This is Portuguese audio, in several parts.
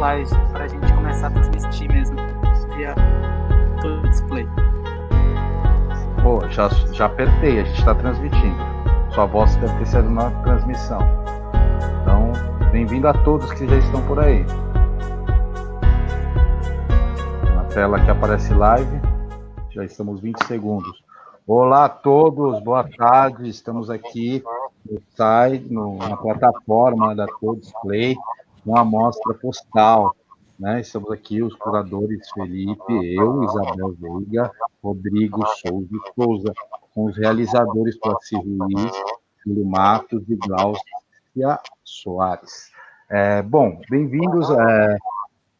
live para a gente começar a transmitir mesmo via todo display. Pô, já apertei, a gente está transmitindo. Sua voz deve ter sido na transmissão. Então, bem-vindo a todos que já estão por aí. Na tela que aparece live, já estamos 20 segundos. Olá a todos, boa tarde. Estamos aqui no site, na plataforma da Todo Display, com a amostra postal. Né? Estamos aqui, os curadores Felipe, eu, Isabel Veiga, Rodrigo Souza, com os realizadores Classi Ruiz, Júlio Matos e Glaucia Soares. Bom, bem-vindos.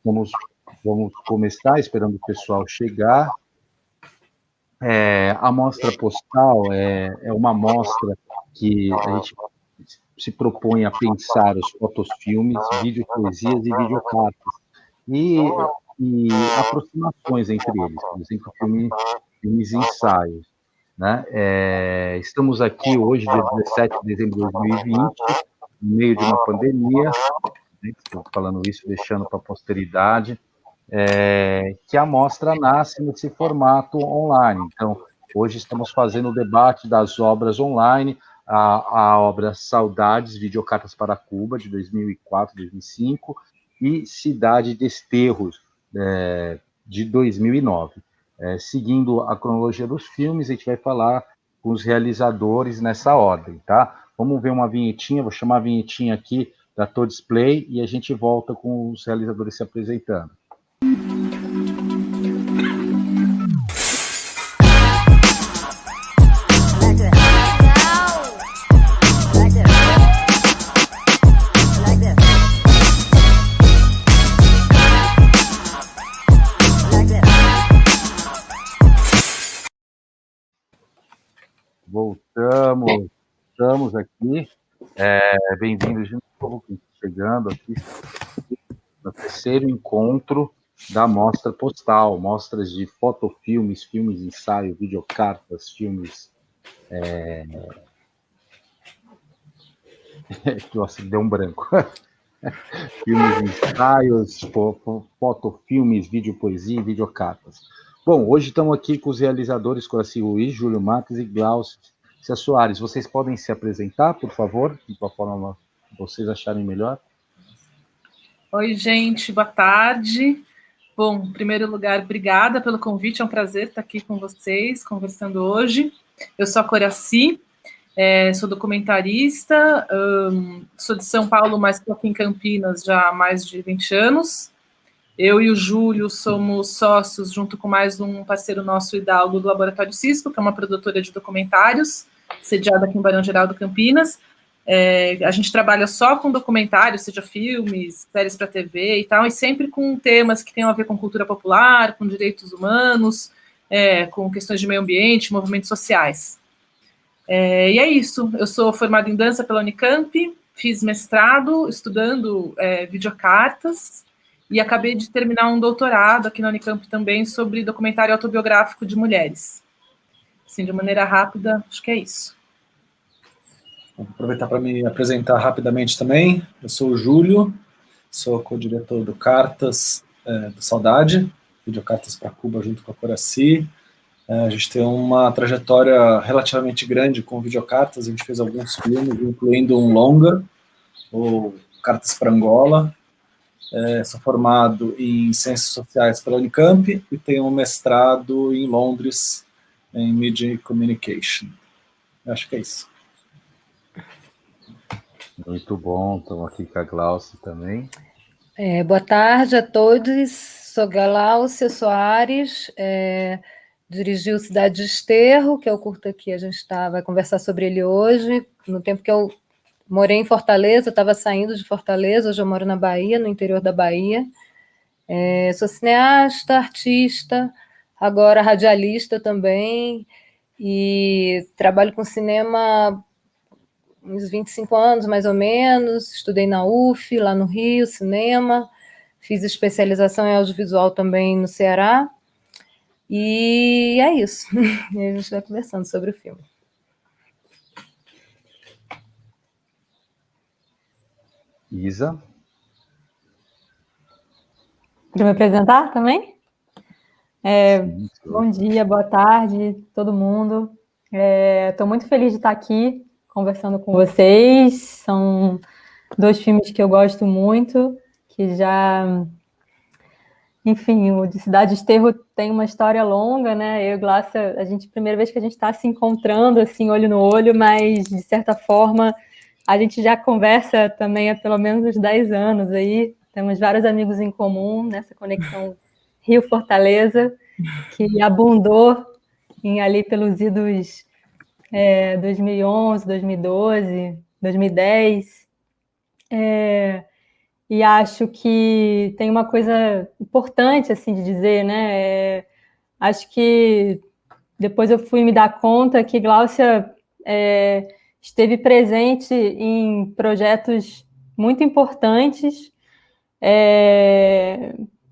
Vamos começar, esperando o pessoal chegar. A amostra postal é uma amostra que a gente se propõe a pensar os fotofilmes, videopoesias e videocartas, e aproximações entre eles, por exemplo, filmes e ensaios. Né? Estamos aqui hoje, dia 17 de dezembro de 2020, no meio de uma pandemia, né? Estou falando isso, deixando para a posteridade, que a mostra nasce nesse formato online. Então, hoje estamos fazendo o debate das obras online, a obra Saudades, Videocartas para Cuba, de 2004, 2005, e Cidade de Desterros, de 2009. Seguindo a cronologia dos filmes, a gente vai falar com os realizadores nessa ordem, tá? Vamos ver uma vinhetinha, vou chamar a vinhetinha aqui da Todo Display, e a gente volta com os realizadores se apresentando. Voltamos aqui. Bem-vindos de novo, chegando aqui no terceiro encontro da Mostra Postal, mostras de fotofilmes, filmes de ensaio, videocartas, filmes... Nossa, deu um branco. Filmes de ensaios, fotofilmes, videopoesia e videocartas. Bom, hoje estamos aqui com os realizadores Classi Ruiz, Júlio Matos e Glaucia Soares. Vocês podem se apresentar, por favor, de qual forma vocês acharem melhor? Oi, gente, boa tarde. Bom, em primeiro lugar, obrigada pelo convite, é um prazer estar aqui com vocês, conversando hoje. Eu sou a Coraci, sou documentarista, sou de São Paulo, mas estou aqui em Campinas já há mais de 20 anos. Eu e o Júlio somos sócios, junto com mais um parceiro nosso, Hidalgo, do Laboratório Cisco, que é uma produtora de documentários, sediada aqui em Barão Geraldo, Campinas. A gente trabalha só com documentários, seja filmes, séries para TV e tal, e sempre com temas que tenham a ver com cultura popular, com direitos humanos, com questões de meio ambiente, movimentos sociais. E é isso, eu sou formada em dança pela Unicamp, fiz mestrado estudando videocartas, e acabei de terminar um doutorado aqui na Unicamp também sobre documentário autobiográfico de mulheres. Assim, de maneira rápida, acho que é isso. Vou aproveitar para me apresentar rapidamente também. Eu sou o Júlio, sou co-diretor do Cartas do Saudade, Videocartas para Cuba, junto com a Coraci. A gente tem uma trajetória relativamente grande com videocartas, a gente fez alguns filmes, incluindo um longa, o Cartas para Angola. Sou formado em Ciências Sociais pela Unicamp e tenho um mestrado em Londres, em Media Communication. Acho que é isso. Muito bom, estamos aqui com a Glaucia também. Boa tarde a todos, sou Glaucia Soares, dirigi o Cidade de Desterro, que é o curta que a gente vai conversar sobre ele hoje. No tempo que eu morei em Fortaleza, eu estava saindo de Fortaleza, hoje eu moro na Bahia, no interior da Bahia. Sou cineasta, artista, agora radialista também, e trabalho com cinema uns 25 anos, mais ou menos. Estudei na UF, lá no Rio, cinema. Fiz especialização em audiovisual também no Ceará. E é isso. E a gente vai conversando sobre o filme. Isa? Para me apresentar também? Sim, Bom dia, boa tarde, todo mundo. Estou muito feliz de estar aqui conversando com vocês. São 2 filmes que eu gosto muito, que já... Enfim, o de Cidade de Desterro tem uma história longa, né? Eu e Glácia, primeira vez que a gente está se encontrando, assim, olho no olho, mas, de certa forma, a gente já conversa também há pelo menos uns 10 anos aí. Temos vários amigos em comum nessa conexão Rio-Fortaleza, que abundou ali pelos idos 2011, 2012, 2010. E acho que tem uma coisa importante assim de dizer, né? Acho que depois eu fui me dar conta que Gláucia esteve presente em projetos muito importantes,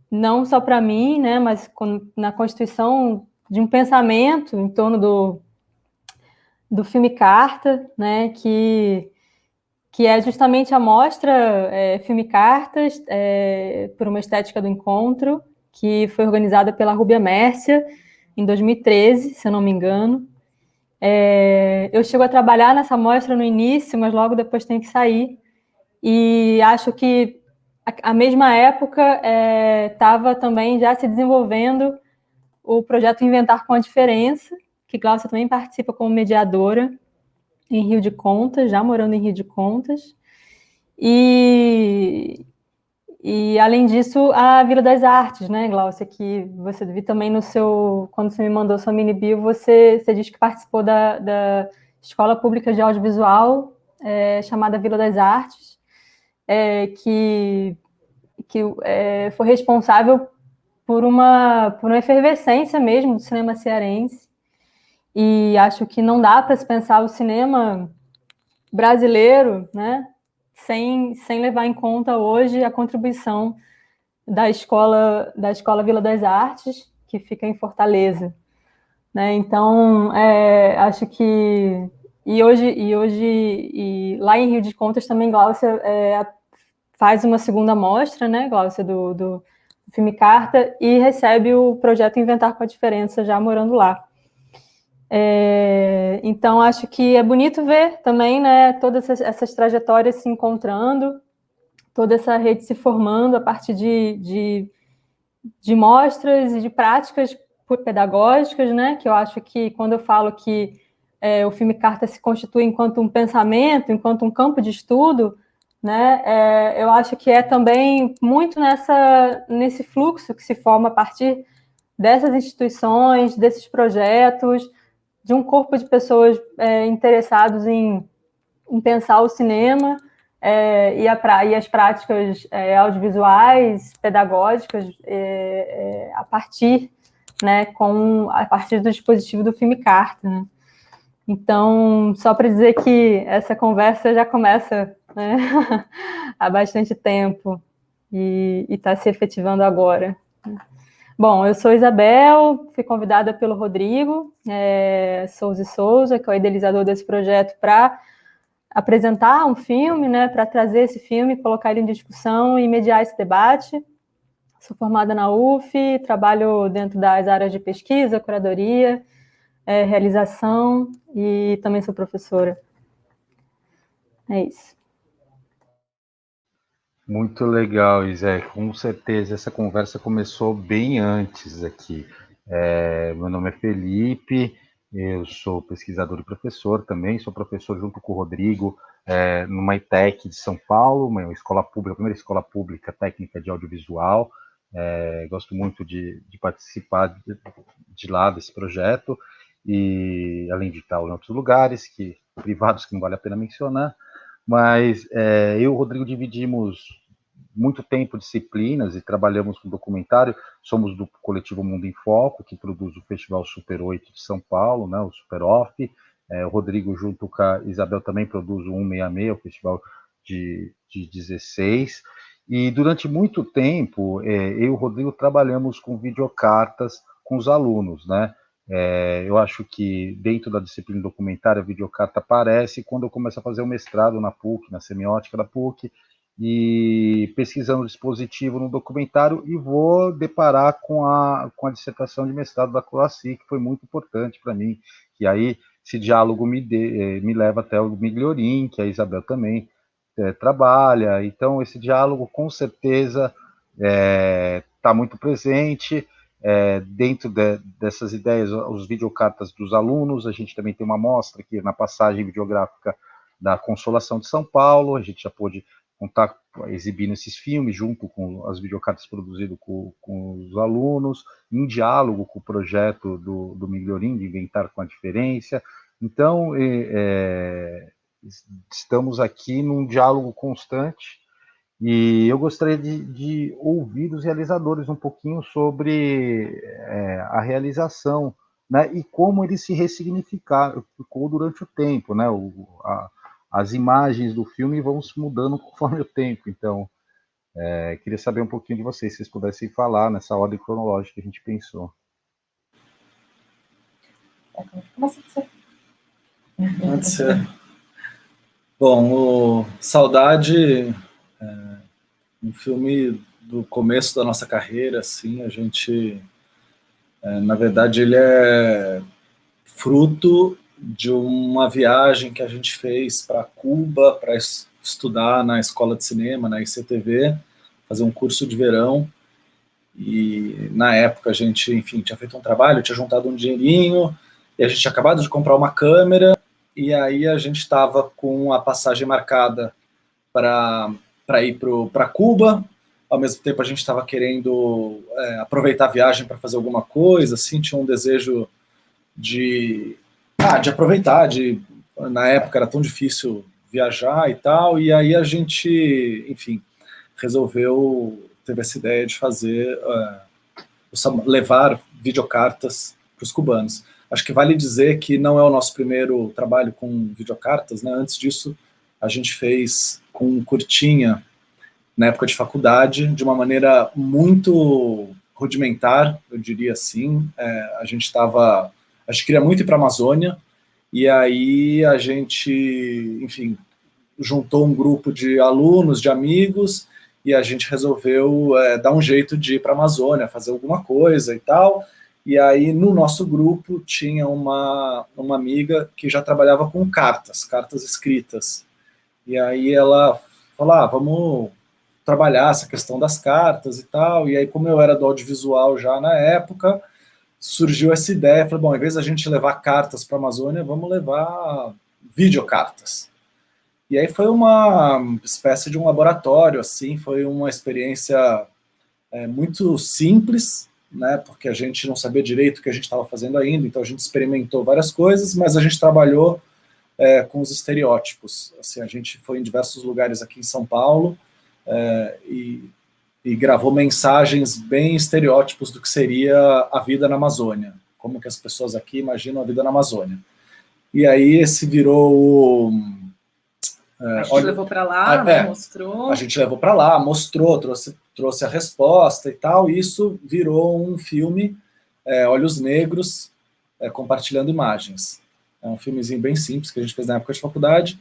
não só para mim, né? Mas na constituição de um pensamento em torno do filme Carta, né? Que é justamente a mostra Filme Cartas, por uma estética do encontro, que foi organizada pela Rúbia Mércia em 2013, se eu não me engano. Eu chego a trabalhar nessa mostra no início, mas logo depois tenho que sair. E acho que a mesma época estava também já se desenvolvendo o projeto Inventar com a Diferença, que Gláucia também participa como mediadora em Rio de Contas, já morando em Rio de Contas. E além disso, a Vila das Artes, né, Gláucia, que você viu também no seu... Quando você me mandou sua mini-bio, você disse que participou da Escola Pública de Audiovisual, chamada Vila das Artes, que foi responsável por uma efervescência mesmo do cinema cearense. E acho que não dá para se pensar o cinema brasileiro, né, sem levar em conta hoje a contribuição da escola Vila das Artes, que fica em Fortaleza, né? Então, acho que hoje lá em Rio de Contas também Gláucia faz uma segunda mostra, né, Gláucia, do filme Carta, e recebe o projeto Inventar com a Diferença já morando lá. Então, acho que é bonito ver também, né, todas essas trajetórias se encontrando, toda essa rede se formando a partir de mostras e de práticas pedagógicas, né, que eu acho que quando eu falo que o filme Carta se constitui enquanto um pensamento, enquanto um campo de estudo, né, eu acho que é também muito nesse fluxo que se forma a partir dessas instituições, desses projetos, de um corpo de pessoas interessados em pensar o cinema e as práticas audiovisuais, pedagógicas, a partir do dispositivo do filme Carta, né? Então, só para dizer que essa conversa já começa, né, há bastante tempo e está se efetivando agora. Bom, eu sou Isabel, fui convidada pelo Rodrigo Souza, que é o idealizador desse projeto, para apresentar um filme, né, para trazer esse filme, colocar ele em discussão e mediar esse debate. Sou formada na UF, trabalho dentro das áreas de pesquisa, curadoria, realização e também sou professora. É isso. Muito legal, Isé. Com certeza, essa conversa começou bem antes aqui. Meu nome é Felipe, eu sou pesquisador e professor também, sou professor junto com o Rodrigo numa ITEC de São Paulo, uma escola pública, a primeira escola pública técnica de audiovisual. Gosto muito de participar de lá desse projeto, e além de estar em outros lugares, privados, que não vale a pena mencionar, mas eu e o Rodrigo dividimos muito tempo disciplinas e trabalhamos com documentário. Somos do coletivo Mundo em Foco, que produz o Festival Super 8 de São Paulo, né, o Super Off. O Rodrigo, junto com a Isabel, também produz o 166, o Festival de 16. E durante muito tempo, eu e o Rodrigo trabalhamos com videocartas com os alunos, né? Eu acho que dentro da disciplina documentária, a videocarta aparece quando eu começo a fazer o mestrado na PUC, na semiótica da PUC, e pesquisando o dispositivo no documentário, e vou deparar com a dissertação de mestrado da Coraci, que foi muito importante para mim, e aí esse diálogo me leva até o Migliorin, que a Isabel também trabalha, então esse diálogo com certeza está muito presente, dentro dessas ideias, os videocartas dos alunos. A gente também tem uma amostra aqui na passagem videográfica da Consolação de São Paulo, a gente já pôde contar exibindo esses filmes junto com as videocartas produzidas com os alunos, em diálogo com o projeto do Migliorin, de Inventar com a Diferença. Então, estamos aqui num diálogo constante, e eu gostaria de ouvir dos realizadores um pouquinho sobre a realização, né, e como ele se ressignificou durante o tempo, né, as imagens do filme vão se mudando conforme o tempo. Então, queria saber um pouquinho de vocês, se vocês pudessem falar nessa ordem cronológica que a gente pensou. Pode ser. Bom, o Saudade um filme do começo da nossa carreira, assim, a gente, na verdade, ele é fruto de uma viagem que a gente fez para Cuba, para estudar na escola de cinema, na ICTV, fazer um curso de verão, e na época a gente, enfim, tinha feito um trabalho, tinha juntado um dinheirinho, e a gente tinha acabado de comprar uma câmera, e aí a gente estava com a passagem marcada para ir para Cuba. Ao mesmo tempo a gente estava querendo aproveitar a viagem para fazer alguma coisa, assim, tinha um desejo de aproveitar, na época era tão difícil viajar e tal, e aí a gente, enfim, teve essa ideia de levar videocartas para os cubanos. Acho que vale dizer que não é o nosso primeiro trabalho com videocartas, né? Antes disso, a gente fez com um curtinha, na época de faculdade, de uma maneira muito rudimentar, eu diria assim. A gente queria muito ir para a Amazônia, e aí a gente, enfim, juntou um grupo de alunos, de amigos, e a gente resolveu dar um jeito de ir para a Amazônia, fazer alguma coisa e tal. E aí, no nosso grupo, tinha uma amiga que já trabalhava com cartas escritas. E aí ela falou, vamos trabalhar essa questão das cartas e tal. E aí, como eu era do audiovisual já na época, surgiu essa ideia. Falei, bom, em vez da gente levar cartas para a Amazônia, vamos levar videocartas. E aí foi uma espécie de um laboratório, assim, foi uma experiência muito simples, né, porque a gente não sabia direito o que a gente estava fazendo ainda, então a gente experimentou várias coisas, mas a gente trabalhou com os estereótipos. Assim, a gente foi em diversos lugares aqui em São Paulo e gravou mensagens bem estereótipos do que seria a vida na Amazônia, como que as pessoas aqui imaginam a vida na Amazônia. E aí esse virou a gente levou para lá, né, mostrou. A gente levou para lá, mostrou, trouxe a resposta e tal, e isso virou um filme, Olhos Negros, compartilhando imagens. É um filmezinho bem simples que a gente fez na época de faculdade,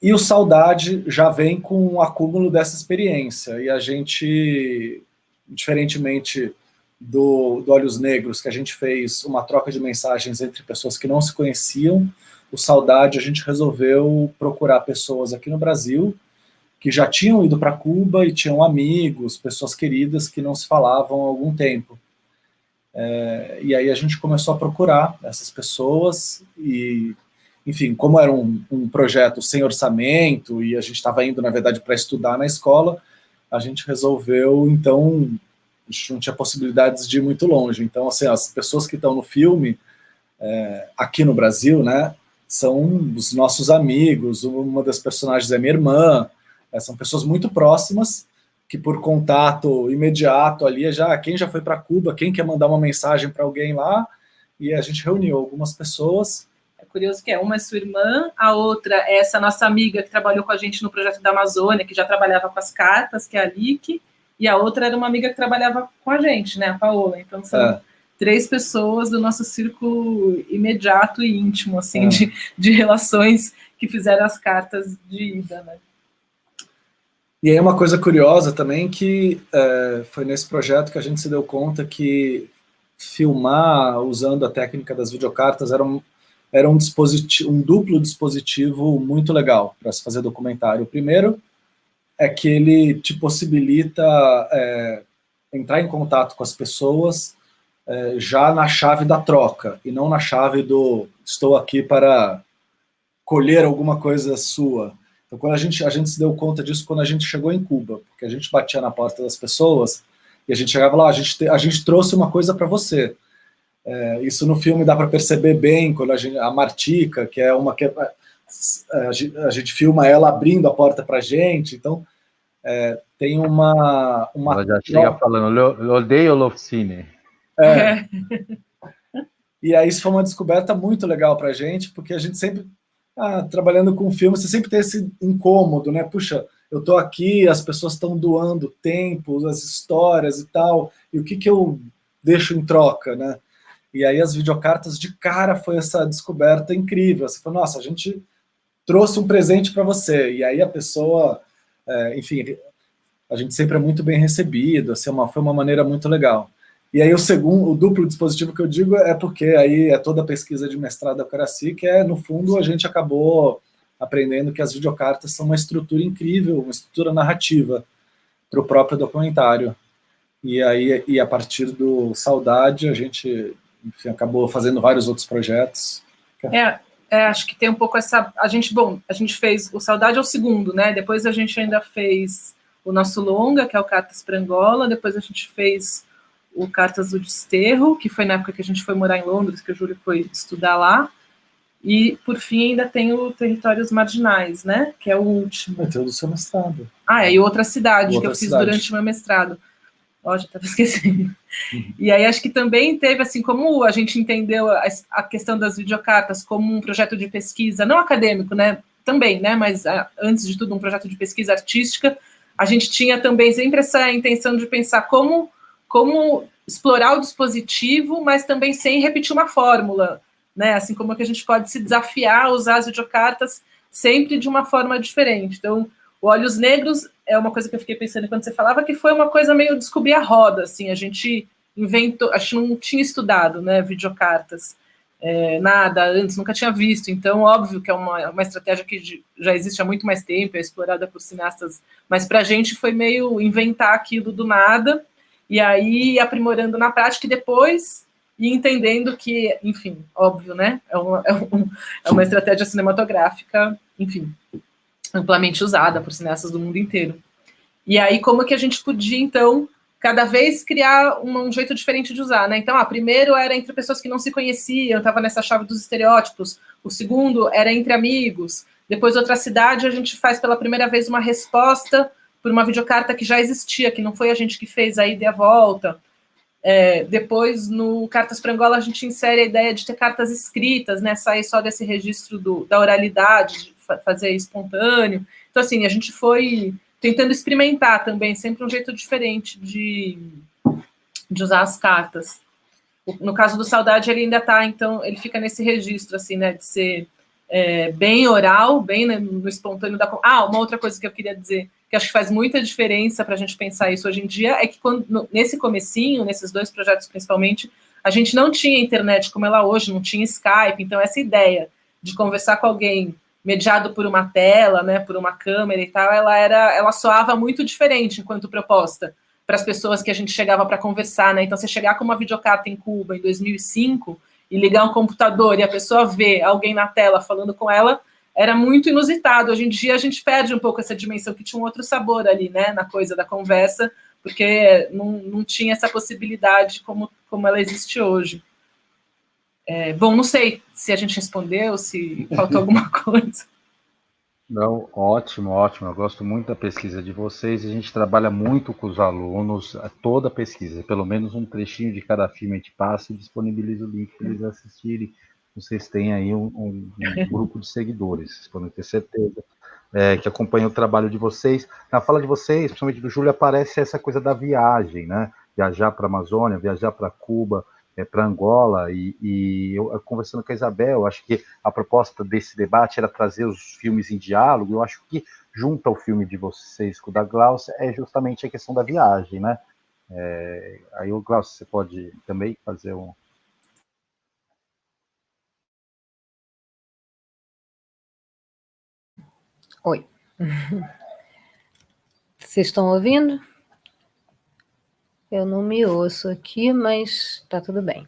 e o Saudade já vem com um acúmulo dessa experiência, e a gente, diferentemente do Olhos Negros, que a gente fez uma troca de mensagens entre pessoas que não se conheciam, o Saudade a gente resolveu procurar pessoas aqui no Brasil que já tinham ido para Cuba e tinham amigos, pessoas queridas que não se falavam há algum tempo. E aí a gente começou a procurar essas pessoas e, enfim, como era um projeto sem orçamento e a gente estava indo, na verdade, para estudar na escola, a gente resolveu, então, a gente não tinha possibilidades de ir muito longe. Então, assim, as pessoas que estão no filme, aqui no Brasil, né, são os nossos amigos, uma das personagens é minha irmã, são pessoas muito próximas, que por contato imediato ali, quem já foi para Cuba, quem quer mandar uma mensagem para alguém lá, e a gente reuniu algumas pessoas. É curioso que uma é sua irmã, a outra é essa nossa amiga que trabalhou com a gente no projeto da Amazônia, que já trabalhava com as cartas, que é a Lick, e a outra era uma amiga que trabalhava com a gente, né, a Paola. Então são 3 pessoas do nosso círculo imediato e íntimo, assim, de relações que fizeram as cartas de ida, né? E aí uma coisa curiosa também que foi nesse projeto que a gente se deu conta que filmar usando a técnica das videocartas era um dispositivo, um duplo dispositivo muito legal para se fazer documentário. O primeiro é que ele te possibilita entrar em contato com as pessoas já na chave da troca, e não na chave do estou aqui para colher alguma coisa sua. Então, quando a gente se deu conta disso quando a gente chegou em Cuba, porque a gente batia na porta das pessoas e a gente chegava lá, a gente trouxe uma coisa para você. Isso no filme dá para perceber bem, quando a Martica, que é uma que a gente filma ela abrindo a porta para a gente, então tem uma ela já chega falando, odeio l'oficine. E aí isso foi uma descoberta muito legal para a gente, porque a gente sempre, trabalhando com filme, você sempre tem esse incômodo, né? Puxa, eu estou aqui, as pessoas estão doando tempo, as histórias e tal, e o que eu deixo em troca, né? E aí as videocartas, de cara, foi essa descoberta incrível. Você falou, nossa, a gente trouxe um presente para você. E aí a pessoa, enfim, a gente sempre é muito bem recebido, assim, foi uma maneira muito legal. E aí o duplo dispositivo que eu digo é porque aí é toda a pesquisa de mestrado da Coraci, que no fundo, a gente acabou aprendendo que as videocartas são uma estrutura incrível, uma estrutura narrativa para o próprio documentário. E aí, a partir do Saudade, a gente, enfim, acabou fazendo vários outros projetos. Acho que tem um pouco essa... A gente fez o Saudade é o segundo, né? Depois a gente ainda fez o nosso longa, que é o Cartas para Angola, depois a gente fez o Cartas do Desterro, que foi na época que a gente foi morar em Londres, que o Júlio foi estudar lá, e, por fim, ainda tem o Territórios Marginais, né? Que é o último. Tem o do seu mestrado. E Outra Cidade, que eu fiz durante o meu mestrado. Já estava esquecendo. E aí acho que também teve, assim, como a gente entendeu a questão das videocartas como um projeto de pesquisa, não acadêmico, né? Também, né? Mas, antes de tudo, um projeto de pesquisa artística, a gente tinha também sempre essa intenção de pensar como explorar o dispositivo, mas também sem repetir uma fórmula, né? Assim como que a gente pode se desafiar a usar as videocartas sempre de uma forma diferente. Então, o Olhos Negros é uma coisa que eu fiquei pensando quando você falava, que foi uma coisa meio descobrir a roda, assim, a gente inventou, a gente não tinha estudado, né, videocartas, nada antes, nunca tinha visto, então óbvio que é uma estratégia que já existe há muito mais tempo, é explorada por cineastas, mas para a gente foi meio inventar aquilo do nada, e aí aprimorando na prática e depois e entendendo que, enfim, óbvio, né, é uma estratégia cinematográfica, enfim, amplamente usada por cineastas do mundo inteiro. E aí, como que a gente podia, então, cada vez criar um jeito diferente de usar, né? Então, primeiro era entre pessoas que não se conheciam, estava nessa chave dos estereótipos. O segundo era entre amigos. Depois, Outra Cidade, a gente faz pela primeira vez uma resposta por uma videocarta que já existia, que não foi a gente que fez a ida e a volta. Depois, no Cartas para Angola, a gente insere a ideia de ter cartas escritas, né? Sair só desse registro da oralidade, de fazer espontâneo. Então, assim, a gente foi tentando experimentar também, sempre um jeito diferente de usar as cartas. No caso do Saudade, ele ainda está, então, ele fica nesse registro, assim, né, de ser bem oral, bem, né, no espontâneo da... uma outra coisa que eu queria dizer, que acho que faz muita diferença para a gente pensar isso hoje em dia, é que nesse comecinho, nesses dois projetos principalmente, a gente não tinha internet como ela hoje, não tinha Skype, então essa ideia de conversar com alguém mediado por uma tela, né, por uma câmera e tal, ela soava muito diferente enquanto proposta para as pessoas que a gente chegava para conversar, né? Então, você chegar com uma videocarta em Cuba em 2005 e ligar um computador e a pessoa ver alguém na tela falando com ela, era muito inusitado. Hoje em dia, a gente perde um pouco essa dimensão, que tinha um outro sabor ali, né, na coisa da conversa, porque não tinha essa possibilidade como ela existe hoje. Bom, não sei se a gente respondeu, se faltou alguma coisa. Não, ótimo, ótimo. Eu gosto muito da pesquisa de vocês. A gente trabalha muito com os alunos, toda a pesquisa, pelo menos um trechinho de cada filme a gente passa e disponibiliza o link para eles assistirem. Vocês têm aí um grupo de seguidores, vocês podem ter certeza, que acompanha o trabalho de vocês. Na fala de vocês, principalmente do Júlio, aparece essa coisa da viagem, né? Viajar para a Amazônia, viajar para Cuba, para Angola, e eu conversando com a Isabel, acho que a proposta desse debate era trazer os filmes em diálogo. Eu acho que junta o filme de vocês com o da Glaucia é justamente a questão da viagem, né? Aí o Glaucia, você pode também fazer um... Oi. Vocês estão ouvindo? Eu não me ouço aqui, mas tá tudo bem.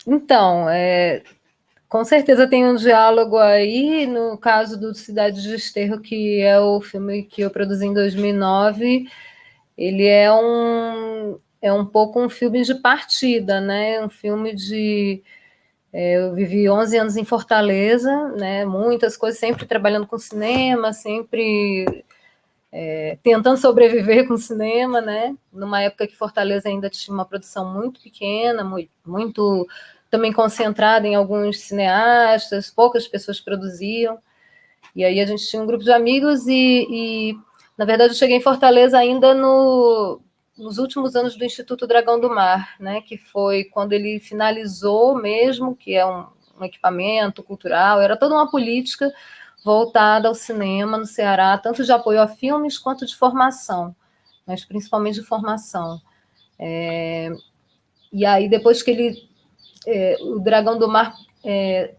Então, com certeza tem um diálogo aí, no caso do Cidade de Desterro, que é o filme que eu produzi em 2009, ele é um pouco um filme de partida, né? Um filme de... eu vivi 11 anos em Fortaleza, né? Muitas coisas, sempre trabalhando com cinema, sempre tentando sobreviver com cinema, né? Numa época que Fortaleza ainda tinha uma produção muito pequena, muito também concentrada em alguns cineastas, poucas pessoas produziam. E aí a gente tinha um grupo de amigos e na verdade, eu cheguei em Fortaleza ainda nos últimos anos do Instituto Dragão do Mar, né? Que foi quando ele finalizou mesmo, que é um equipamento cultural, era toda uma política voltada ao cinema no Ceará, tanto de apoio a filmes quanto de formação, mas principalmente de formação. E aí, depois que o Dragão do Mar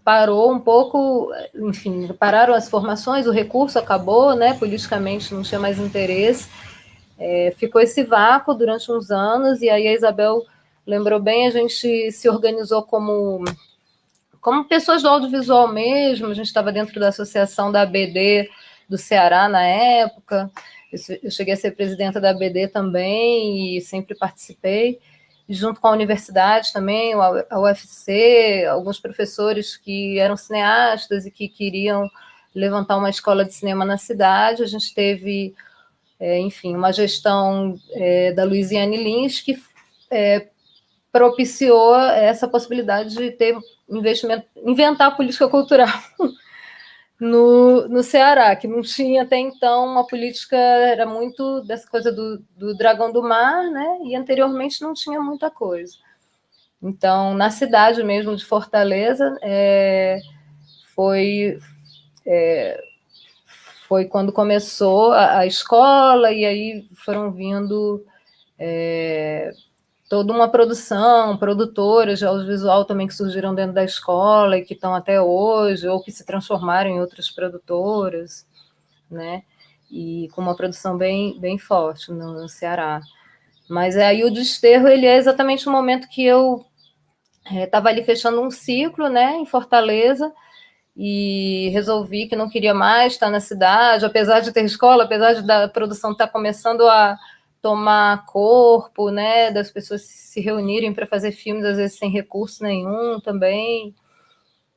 parou um pouco, enfim, pararam as formações, o recurso acabou, né? Politicamente não tinha mais interesse, ficou esse vácuo durante uns anos, e aí a Isabel lembrou bem, a gente se organizou como pessoas do audiovisual mesmo, a gente estava dentro da associação da ABD do Ceará na época, eu cheguei a ser presidenta da ABD também e sempre participei, junto com a universidade também, a UFC, alguns professores que eram cineastas e que queriam levantar uma escola de cinema na cidade, a gente teve, enfim, uma gestão da Luiziane Lins que propiciou essa possibilidade de ter investimento, inventar a política cultural no Ceará, que não tinha até então uma política, era muito dessa coisa do Dragão do Mar, né? E anteriormente não tinha muita coisa. Então, na cidade mesmo de Fortaleza, foi quando começou a escola, e aí foram vindo toda uma produção, produtoras de audiovisual também que surgiram dentro da escola e que estão até hoje, ou que se transformaram em outras produtoras, né? E com uma produção bem, bem forte no Ceará. Mas aí o Desterro, ele é exatamente o momento que eu estava ali fechando um ciclo, né, em Fortaleza, e resolvi que não queria mais estar na cidade, apesar de ter escola, apesar da produção estar começando a tomar corpo, né, das pessoas se reunirem para fazer filmes, às vezes sem recurso nenhum também.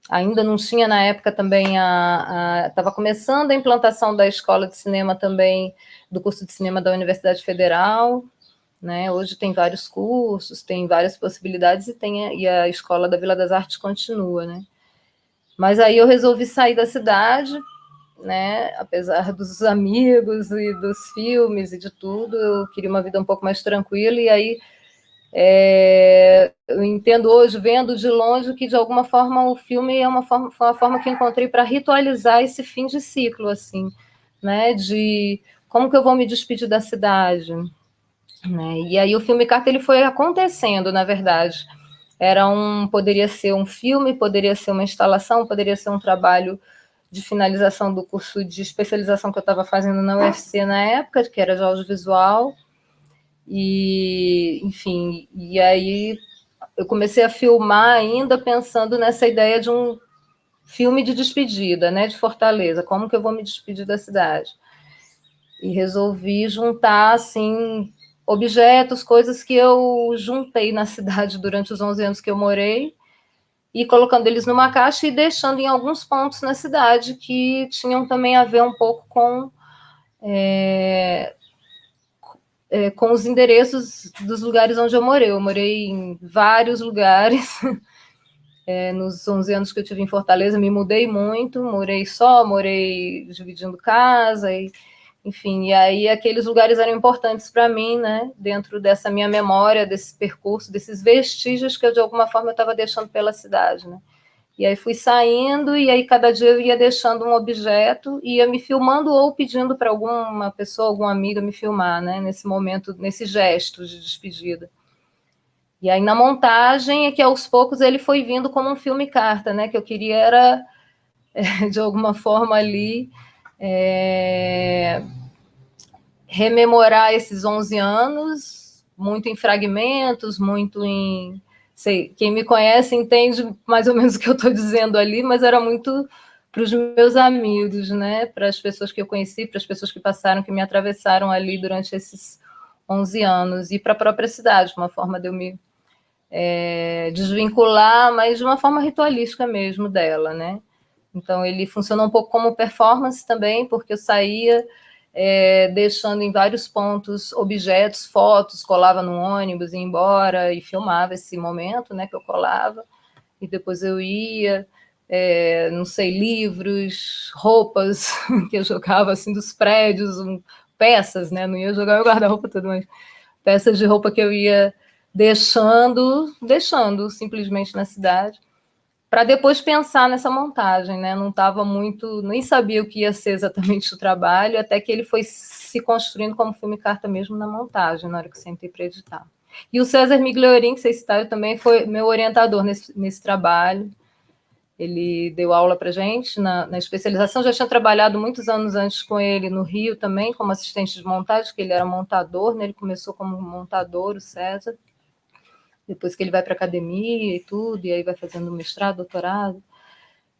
Ainda não tinha na época também estava começando a implantação da escola de cinema também, do curso de cinema da Universidade Federal, né? Hoje tem vários cursos, tem várias possibilidades e a escola da Vila das Artes continua, né? Mas aí eu resolvi sair da cidade, né? Apesar dos amigos e dos filmes e de tudo, eu queria uma vida um pouco mais tranquila, e aí eu entendo hoje, vendo de longe, que de alguma forma o filme foi uma forma que eu encontrei para ritualizar esse fim de ciclo, assim, né? De como que eu vou me despedir da cidade, né? E aí o filme Carta, ele foi acontecendo, na verdade. Poderia ser um filme, poderia ser uma instalação, poderia ser um trabalho de finalização do curso de especialização que eu estava fazendo na UFC na época, que era de audiovisual, e, enfim, e aí eu comecei a filmar ainda pensando nessa ideia de um filme de despedida, né, de Fortaleza, como que eu vou me despedir da cidade? E resolvi juntar, assim, objetos, coisas que eu juntei na cidade durante os 11 anos que eu morei, e colocando eles numa caixa e deixando em alguns pontos na cidade que tinham também a ver um pouco com os endereços dos lugares onde eu morei. Eu morei em vários lugares, nos 11 anos que eu tive em Fortaleza, me mudei muito, morei dividindo casa, enfim, e aí aqueles lugares eram importantes para mim, né, dentro dessa minha memória, desse percurso, desses vestígios que eu, de alguma forma, eu estava deixando pela cidade, né. E aí fui saindo, e aí cada dia eu ia deixando um objeto, ia me filmando ou pedindo para alguma pessoa, alguma amiga me filmar, né? Nesse momento, nesse gesto de despedida. E aí na montagem é que aos poucos ele foi vindo como um filme carta, né? Que eu queria era, de alguma forma ali, rememorar esses 11 anos, muito em fragmentos, muito em... Sei, quem me conhece entende mais ou menos o que eu estou dizendo ali, mas era muito para os meus amigos, né? Para as pessoas que eu conheci, para as pessoas que passaram, que me atravessaram ali durante esses 11 anos, e para a própria cidade, uma forma de eu me desvincular, mas de uma forma ritualística mesmo dela, né? Então ele funcionou um pouco como performance também, porque eu saía deixando em vários pontos objetos, fotos, colava no ônibus, ia embora e filmava esse momento, né, que eu colava, e depois eu ia, não sei, livros, roupas que eu jogava assim dos prédios, peças, né, não ia jogar meu guarda-roupa todo, mas peças de roupa que eu ia deixando simplesmente na cidade, para depois pensar nessa montagem, né? Não estava muito, nem sabia o que ia ser exatamente o trabalho, até que ele foi se construindo como filme carta mesmo na montagem, na hora que eu sentei para editar. E o César Migliorin, que vocês citaram, também foi meu orientador nesse trabalho. Ele deu aula para gente na especialização, já tinha trabalhado muitos anos antes com ele no Rio também, como assistente de montagem, que ele era montador, né? Ele começou como montador, o César. Depois que ele vai para a academia e tudo, e aí vai fazendo mestrado, doutorado,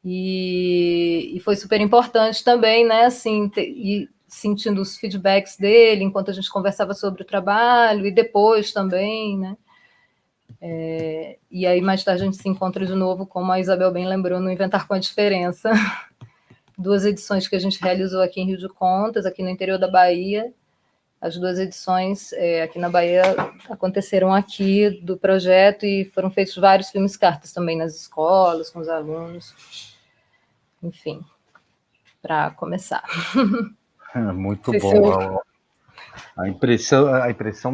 e foi super importante também, né, assim, e sentindo os feedbacks dele, enquanto a gente conversava sobre o trabalho, e depois também, né, e aí mais tarde a gente se encontra de novo, como a Isabel bem lembrou, no Inventar com a Diferença, 2 edições que a gente realizou aqui em Rio de Contas, aqui no interior da Bahia. As 2 edições aqui na Bahia aconteceram aqui do projeto, e foram feitos vários filmes cartas também nas escolas, com os alunos. Enfim, para começar. Muito bom. A impressão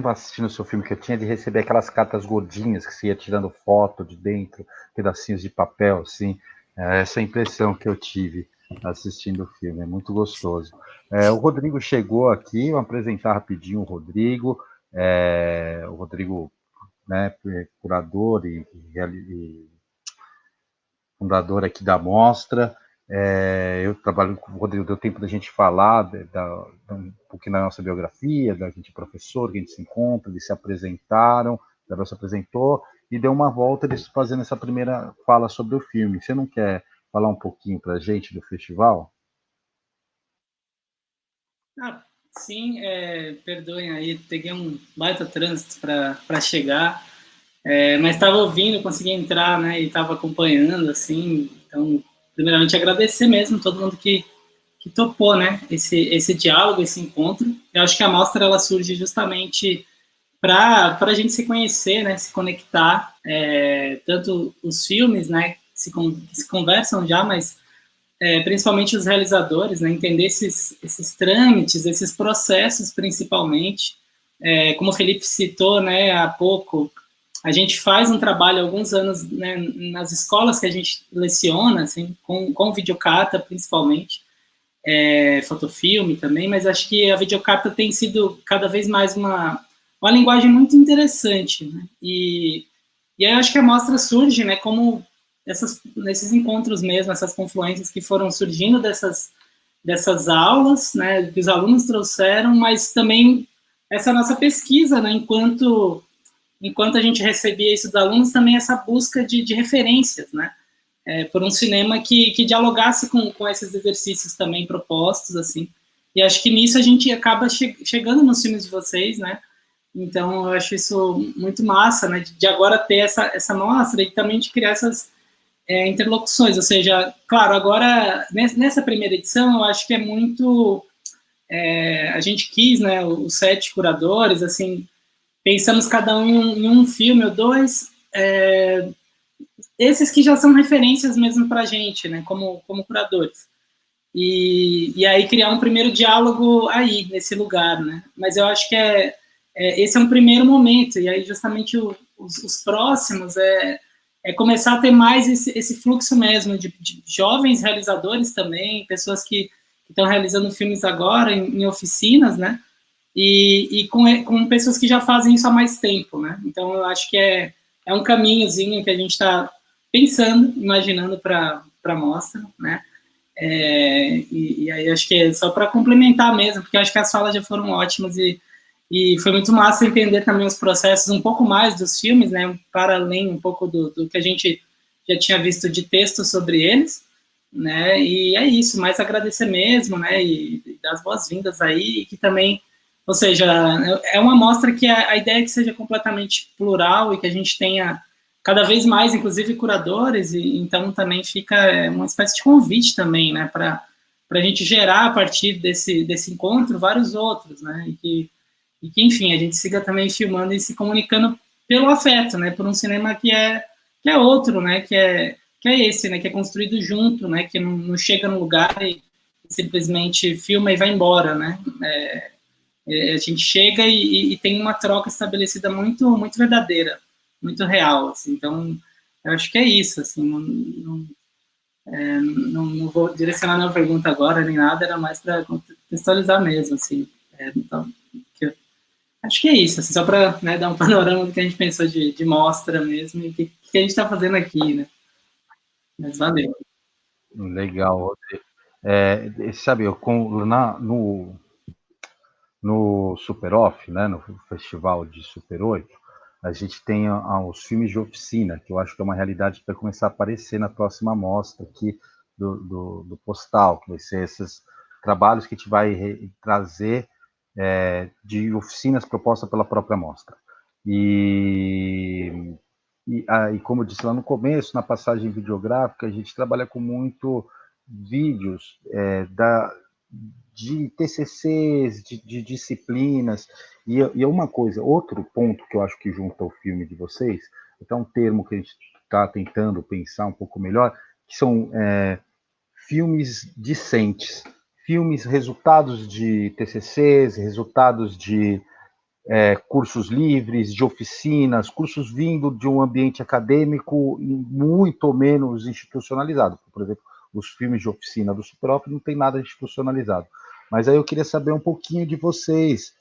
de assistindo o seu filme que eu tinha de receber aquelas cartas gordinhas que você ia tirando foto de dentro, pedacinhos de papel, assim. Essa é a impressão que eu tive assistindo o filme, é muito gostoso. O Rodrigo chegou aqui, vou apresentar rapidinho o Rodrigo. O Rodrigo, né, curador e fundador aqui da mostra. Eu trabalho com o Rodrigo, deu tempo da gente falar um pouquinho da nossa biografia, da gente professor, que a gente se encontra, eles se apresentaram, o Gabriel se apresentou, e deu uma volta eles fazendo essa primeira fala sobre o filme. Você não quer falar um pouquinho para a gente do festival? Sim, perdoem aí, peguei um baita trânsito para chegar, mas estava ouvindo, consegui entrar, né, e estava acompanhando, assim, então, primeiramente agradecer mesmo todo mundo que topou, né, esse diálogo, esse encontro. Eu acho que a mostra, ela surge justamente para a gente se conhecer, né, se conectar, tanto os filmes, né, se conversam já, mas principalmente os realizadores, né, entender esses trâmites, esses processos, principalmente. Como o Felipe citou, né, há pouco, a gente faz um trabalho há alguns anos, né, nas escolas que a gente leciona, assim, com videocarta, principalmente, fotofilme também, mas acho que a videocarta tem sido cada vez mais uma linguagem muito interessante, né, e aí eu acho que a mostra surge, né, como nesses encontros mesmo, essas confluências que foram surgindo dessas aulas, né, que os alunos trouxeram, mas também essa nossa pesquisa, né, enquanto a gente recebia isso dos alunos, também essa busca de referências, né, por um cinema que dialogasse com esses exercícios também propostos, assim, e acho que nisso a gente acaba chegando nos filmes de vocês, né, então eu acho isso muito massa, né, de agora ter essa mostra e também de criar essas interlocuções, ou seja, claro, agora, nessa primeira edição, eu acho que é muito, a gente quis, né, os 7 curadores, assim, pensamos cada um em um filme ou 2, esses que já são referências mesmo para a gente, né, como curadores, e aí criar um primeiro diálogo aí, nesse lugar, né, mas eu acho que esse é um primeiro momento, e aí justamente os próximos começar a ter mais esse fluxo mesmo de jovens realizadores também, pessoas que estão realizando filmes agora em oficinas, né? E com pessoas que já fazem isso há mais tempo, né? Então, eu acho que é um caminhozinho que a gente está pensando, imaginando para a mostra, né? E aí acho que é só para complementar mesmo, porque eu acho que as falas já foram ótimas e foi muito massa entender também os processos um pouco mais dos filmes, né? Para além um pouco do que a gente já tinha visto de texto sobre eles, né? E é isso, mais agradecer mesmo, né? E dar as boas-vindas aí, e que também, ou seja, é uma mostra que a ideia é que seja completamente plural e que a gente tenha cada vez mais, inclusive, curadores, e então também fica uma espécie de convite também, né, para a gente gerar, a partir desse encontro, vários outros, né, e que, enfim, a gente siga também filmando e se comunicando pelo afeto, né, por um cinema que é outro, né, que é esse, né, que é construído junto, né, que não chega no lugar e simplesmente filma e vai embora, né, a gente chega e tem uma troca estabelecida muito, muito verdadeira, muito real, assim. Então, eu acho que é isso, assim, não vou direcionar nenhuma pergunta agora, nem nada, era mais para contextualizar mesmo, assim. Então, acho que é isso, assim, só para, né, dar um panorama do que a gente pensou de mostra mesmo e o que a gente está fazendo aqui, né. Mas valeu. Legal, Rodrigo. Sabe, no Super Off, né, no festival de Super 8, a gente tem os filmes de oficina, que eu acho que é uma realidade que vai começar a aparecer na próxima mostra aqui do Postal, que vai ser esses trabalhos que a gente vai trazer de oficinas propostas pela própria mostra. E como eu disse lá no começo, na passagem videográfica, a gente trabalha com muito vídeos de TCCs, de disciplinas, e é uma coisa, outro ponto que eu acho que junta o filme de vocês, é um termo que a gente está tentando pensar um pouco melhor, que são filmes discentes, filmes resultados de TCCs, resultados de cursos livres, de oficinas, cursos vindo de um ambiente acadêmico muito menos institucionalizado. Por exemplo, os filmes de oficina do Superop não tem nada institucionalizado. Mas aí eu queria saber um pouquinho de vocês,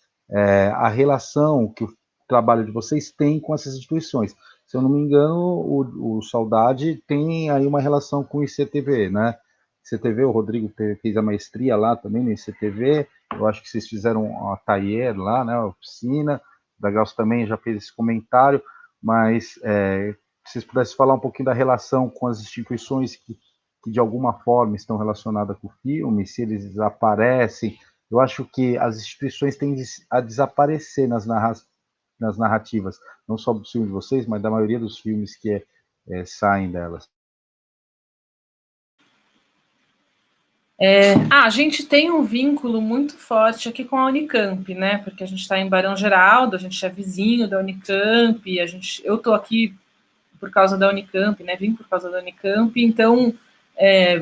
a relação que o trabalho de vocês tem com essas instituições. Se eu não me engano, o Saudade tem aí uma relação com o ICTV, né? ICTV, o Rodrigo fez a maestria lá também no ICTV, eu acho que vocês fizeram a taller lá, né, a oficina, o Dagalso também já fez esse comentário, mas se vocês pudessem falar um pouquinho da relação com as instituições que de alguma forma estão relacionadas com o filme, se eles aparecem. Eu acho que as instituições tendem a desaparecer nas narrativas, não só dos filmes de vocês, mas da maioria dos filmes que saem delas. A gente tem um vínculo muito forte aqui com a Unicamp, né? Porque a gente está em Barão Geraldo, a gente é vizinho da Unicamp, eu estou aqui por causa da Unicamp, né? Vim por causa da Unicamp, então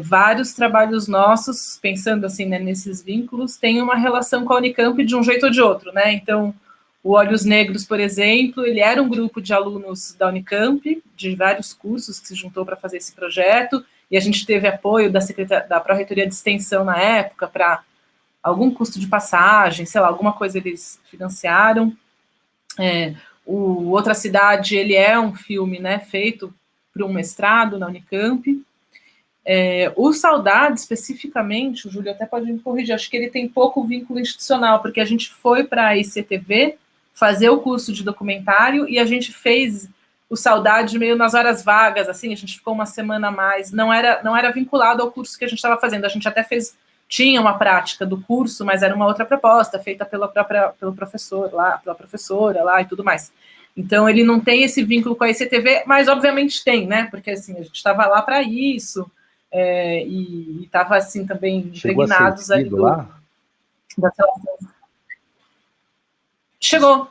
vários trabalhos nossos, pensando assim, né, nesses vínculos, tem uma relação com a Unicamp de um jeito ou de outro, né? Então, o Olhos Negros, por exemplo, ele era um grupo de alunos da Unicamp, de vários cursos que se juntou para fazer esse projeto, e a gente teve apoio da Pró-Reitoria de Extensão na época para algum custo de passagem, sei lá, alguma coisa eles financiaram. O Outra Cidade, ele é um filme, né, feito para um mestrado na Unicamp. O Saudade, especificamente, o Júlio até pode me corrigir, acho que ele tem pouco vínculo institucional, porque a gente foi para a ICTV fazer o curso de documentário e a gente fez o Saudade meio nas horas vagas, assim, a gente ficou uma semana a mais, não era vinculado ao curso que a gente estava fazendo, a gente até tinha uma prática do curso, mas era uma outra proposta, feita pelo professor lá, pela professora lá e tudo mais. Então, ele não tem esse vínculo com a ICTV, mas obviamente tem, né, porque assim, a gente estava lá para isso, e estava assim também impregnados ali das relações. Chegou.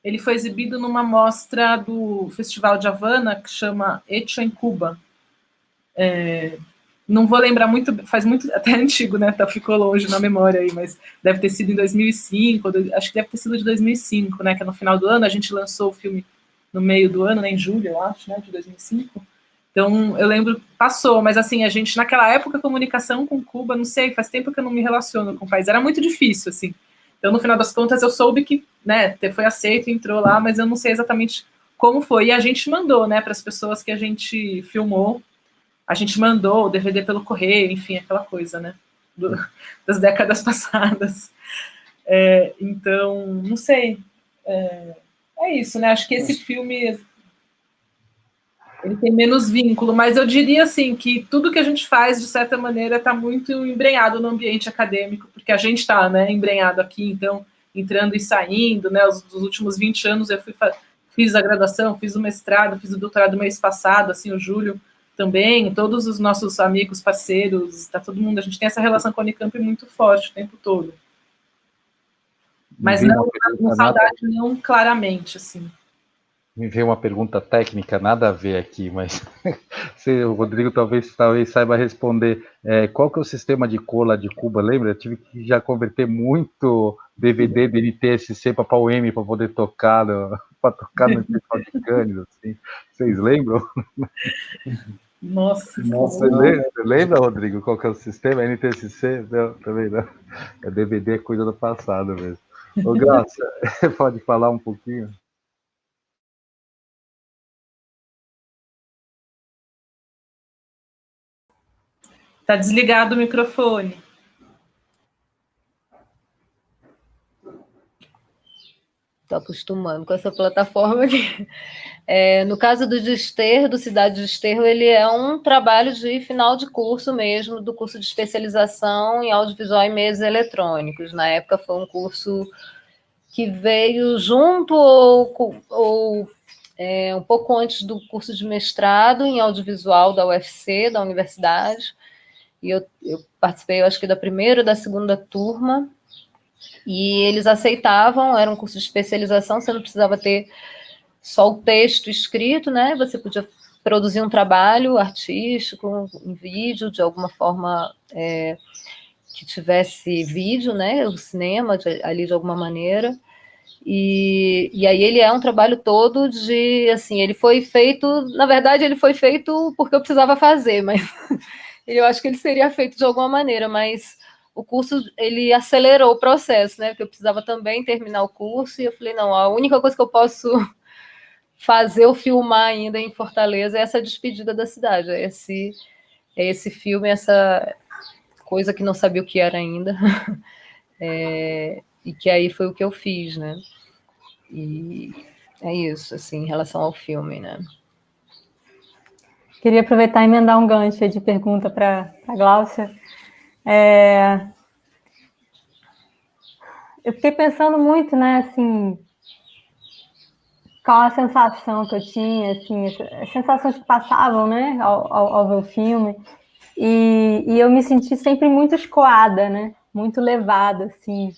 Ele foi exibido numa mostra do Festival de Havana, que chama Hecho em Cuba. Não vou lembrar muito, faz muito, até antigo, né? Ficou longe na memória aí, mas deve ter sido em 2005, acho que deve ter sido de 2005, né? Que no final do ano a gente lançou o filme no meio do ano, né, em julho, eu acho, né, de 2005. Então, eu lembro, passou, mas assim, a gente, naquela época, a comunicação com Cuba, não sei, faz tempo que eu não me relaciono com o país, era muito difícil, assim. Então, no final das contas, eu soube que, né, foi aceito, entrou lá, mas eu não sei exatamente como foi. E a gente mandou, né, para as pessoas que a gente filmou, a gente mandou o DVD pelo correio, enfim, aquela coisa, né, das décadas passadas. Então, não sei. É isso, né, acho que esse filme... ele tem menos vínculo, mas eu diria assim que tudo que a gente faz, de certa maneira, está muito embrenhado no ambiente acadêmico, porque a gente está, né, embrenhado aqui, então, entrando e saindo, né, dos últimos 20 anos eu fiz a graduação, fiz o mestrado, fiz o doutorado mês passado, assim, o Júlio também, todos os nossos amigos, parceiros, está todo mundo, a gente tem essa relação com a Unicamp muito forte o tempo todo. Mas não, com saudade não claramente, assim. Me veio uma pergunta técnica, nada a ver aqui, mas o Rodrigo talvez saiba responder. Qual que é o sistema de cola de Cuba? Lembra? Eu tive que já converter muito DVD de NTSC para PAU-M para poder tocar no Festival de Cannes, assim. Vocês lembram? Nossa. Você lembra, Rodrigo, qual que é o sistema? NTSC? Não, também não. DVD é coisa do passado mesmo. Ô, Graça, pode falar um pouquinho? Tá desligado o microfone. Estou acostumando com essa plataforma aqui. No caso do Desterro, do Cidade de Desterro, ele é um trabalho de final de curso mesmo, do curso de especialização em audiovisual e meios eletrônicos. Na época foi um curso que veio junto ou um pouco antes do curso de mestrado em audiovisual da UFC, da universidade, e eu participei, eu acho que da primeira e da segunda turma, e eles aceitavam, era um curso de especialização, você não precisava ter só o texto escrito, né? Você podia produzir um trabalho artístico, em vídeo, de alguma forma que tivesse vídeo, né? O cinema ali de alguma maneira. E aí ele é um trabalho todo de, assim, ele foi feito, na verdade ele foi feito porque eu precisava fazer, mas eu acho que ele seria feito de alguma maneira, mas o curso, ele acelerou o processo, né, porque eu precisava também terminar o curso, e eu falei, não, a única coisa que eu posso fazer ou filmar ainda em Fortaleza é essa despedida da cidade, é esse filme, essa coisa que não sabia o que era ainda, e que aí foi o que eu fiz, né. E é isso, assim, em relação ao filme, né? Queria aproveitar e emendar um gancho de pergunta para a Gláucia. Eu fiquei pensando muito, né, assim, qual a sensação que eu tinha, assim, as sensações que passavam, né, ao ver o filme, e eu me senti sempre muito escoada, né, muito levada, assim,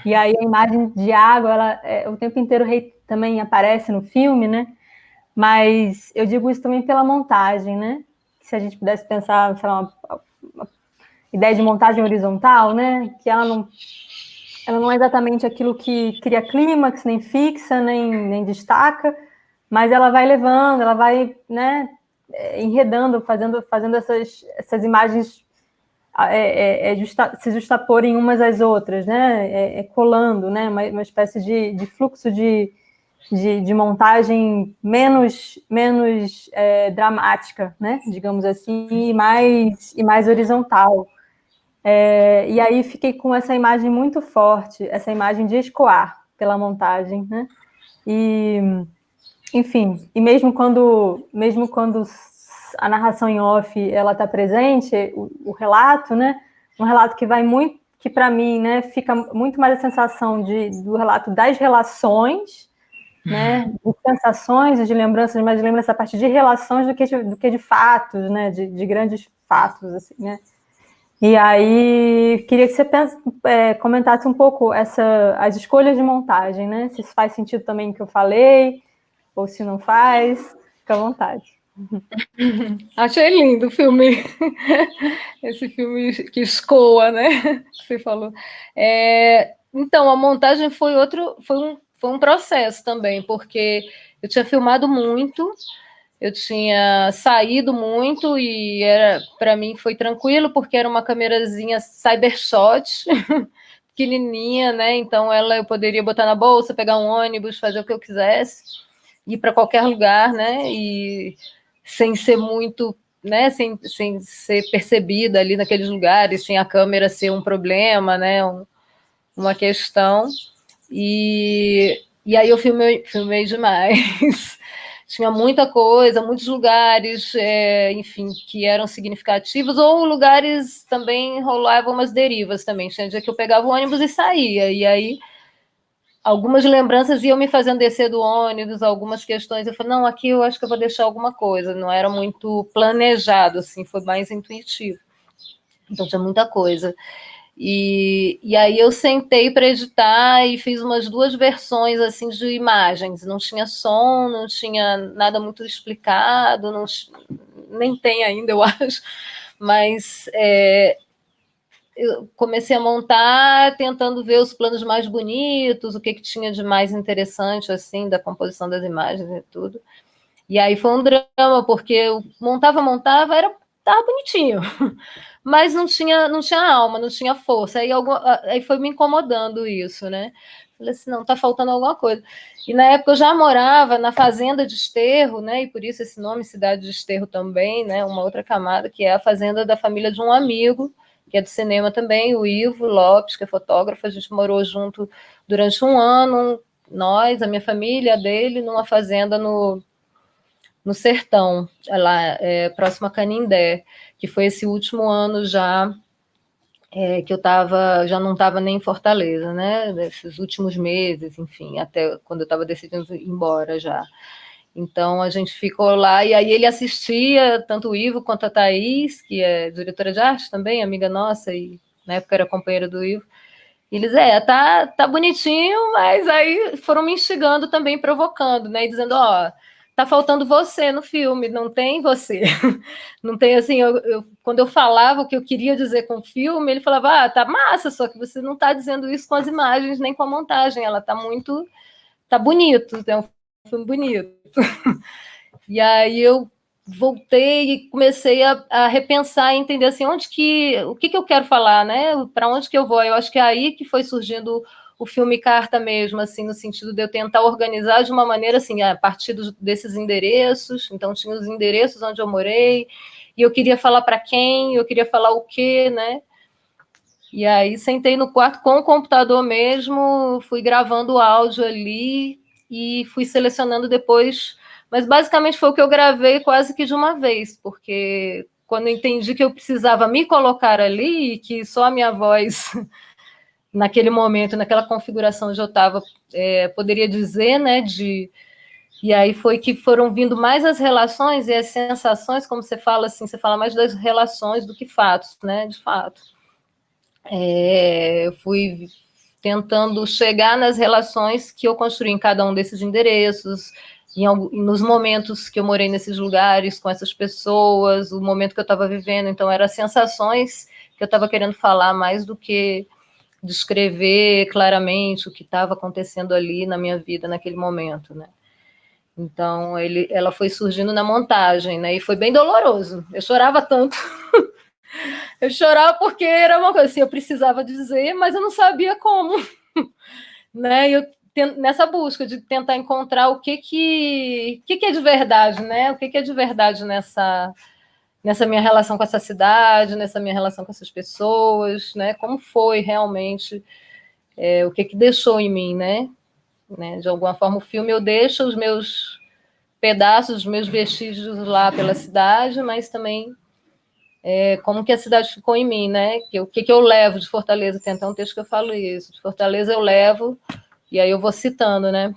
e aí a imagem de água, ela o tempo inteiro também aparece no filme, né, mas eu digo isso também pela montagem, né, se a gente pudesse pensar, sei lá, uma ideia de montagem horizontal, né, que ela não é exatamente aquilo que cria clímax, nem fixa, nem destaca, mas ela vai levando, ela vai, né, enredando, fazendo essas imagens se justaporem umas às outras, né, colando, né, uma espécie de fluxo de montagem menos dramática, né, digamos assim, e mais horizontal. E aí fiquei com essa imagem muito forte, essa imagem de escoar pela montagem, né? E, enfim, e mesmo quando a narração em off ela está presente, o relato, né? Um relato que vai muito, que para mim, né, fica muito mais a sensação do relato das relações, né? De sensações, de lembranças, mas de lembrança a partir de relações do que de fatos, né? De grandes fatos, assim, né? E aí, queria que você comentasse um pouco as escolhas de montagem, né? Se isso faz sentido também que eu falei, ou se não faz, fica à vontade. Achei lindo o filme, esse filme que escoa, né? Que você falou. Então, a montagem foi foi um processo também, porque eu tinha filmado muito, eu tinha saído muito e para mim foi tranquilo, porque era uma câmerazinha Cybershot, pequenininha, né? Então eu poderia botar na bolsa, pegar um ônibus, fazer o que eu quisesse, ir para qualquer lugar, né? E sem ser muito, né? Sem ser percebida ali naqueles lugares, sem a câmera ser um problema, né? Uma questão. E aí eu filmei demais. Tinha muita coisa, muitos lugares, enfim, que eram significativos, ou lugares também rolavam umas derivas também. Tinha dia que eu pegava o ônibus e saía, e aí algumas lembranças iam me fazendo descer do ônibus, algumas questões, eu falei, não, aqui eu acho que eu vou deixar alguma coisa, não era muito planejado, assim, foi mais intuitivo. Então tinha muita coisa. E aí eu sentei para editar e fiz umas 2 versões assim de imagens. Não tinha som, não tinha nada muito explicado, nem tem ainda, eu acho. Mas eu comecei a montar, tentando ver os planos mais bonitos, o que tinha de mais interessante assim da composição das imagens e tudo. E aí foi um drama, porque eu montava, tava bonitinho, mas não tinha alma, não tinha força. Aí foi me incomodando isso, né? Falei assim, não, tá faltando alguma coisa. E na época eu já morava na fazenda de Esterro, né? E por isso esse nome, Cidade de Esterro também, né? Uma outra camada, que é a fazenda da família de um amigo, que é do cinema também, o Ivo Lopes, que é fotógrafo. A gente morou junto durante um ano, nós, a minha família, a dele, numa fazenda no sertão, lá próximo a Canindé, que foi esse último ano já que eu já não estava nem em Fortaleza, né? Nesses últimos meses, enfim, até quando eu estava decidindo ir embora já. Então a gente ficou lá e aí ele assistia tanto o Ivo quanto a Thaís, que é diretora de arte também, amiga nossa e na época era companheira do Ivo. E eles, tá bonitinho, mas aí foram me instigando também, provocando, né? E dizendo, tá faltando você no filme, não tem você. Não tem, assim, quando eu falava o que eu queria dizer com o filme, ele falava, tá massa, só que você não tá dizendo isso com as imagens, nem com a montagem, ela tá bonito, é um filme bonito. E aí eu voltei e comecei a repensar e entender assim, o que eu quero falar, né? Para onde que eu vou? Eu acho que é aí que foi surgindo o filme Carta mesmo, assim, no sentido de eu tentar organizar de uma maneira assim, a partir desses endereços. Então tinha os endereços onde eu morei e eu queria falar para quem, eu queria falar o quê, né? E aí sentei no quarto com o computador mesmo, fui gravando o áudio ali e fui selecionando depois. Mas basicamente foi o que eu gravei quase que de uma vez, porque quando eu entendi que eu precisava me colocar ali e que só a minha voz, naquele momento, naquela configuração onde eu estava, poderia dizer, né? E aí foi que foram vindo mais as relações e as sensações, como você fala assim, você fala mais das relações do que fatos, né? De fato. Eu fui tentando chegar nas relações que eu construí em cada um desses endereços, nos momentos que eu morei nesses lugares, com essas pessoas, o momento que eu estava vivendo. Então, eram sensações que eu estava querendo falar mais do que descrever claramente o que estava acontecendo ali na minha vida naquele momento, né? Então, ela foi surgindo na montagem, né? E foi bem doloroso. Eu chorava tanto. Eu chorava porque era uma coisa assim, eu precisava dizer, mas eu não sabia como, né? Eu nessa busca de tentar encontrar o que é de verdade, né? O que é de verdade nessa minha relação com essa cidade, nessa minha relação com essas pessoas, né? Como foi realmente, o que deixou em mim, né? De alguma forma, o filme eu deixo os meus pedaços, os meus vestígios lá pela cidade, mas também como que a cidade ficou em mim, né? O que eu levo de Fortaleza? Tem até um texto que eu falo isso. De Fortaleza eu levo, e aí eu vou citando, né?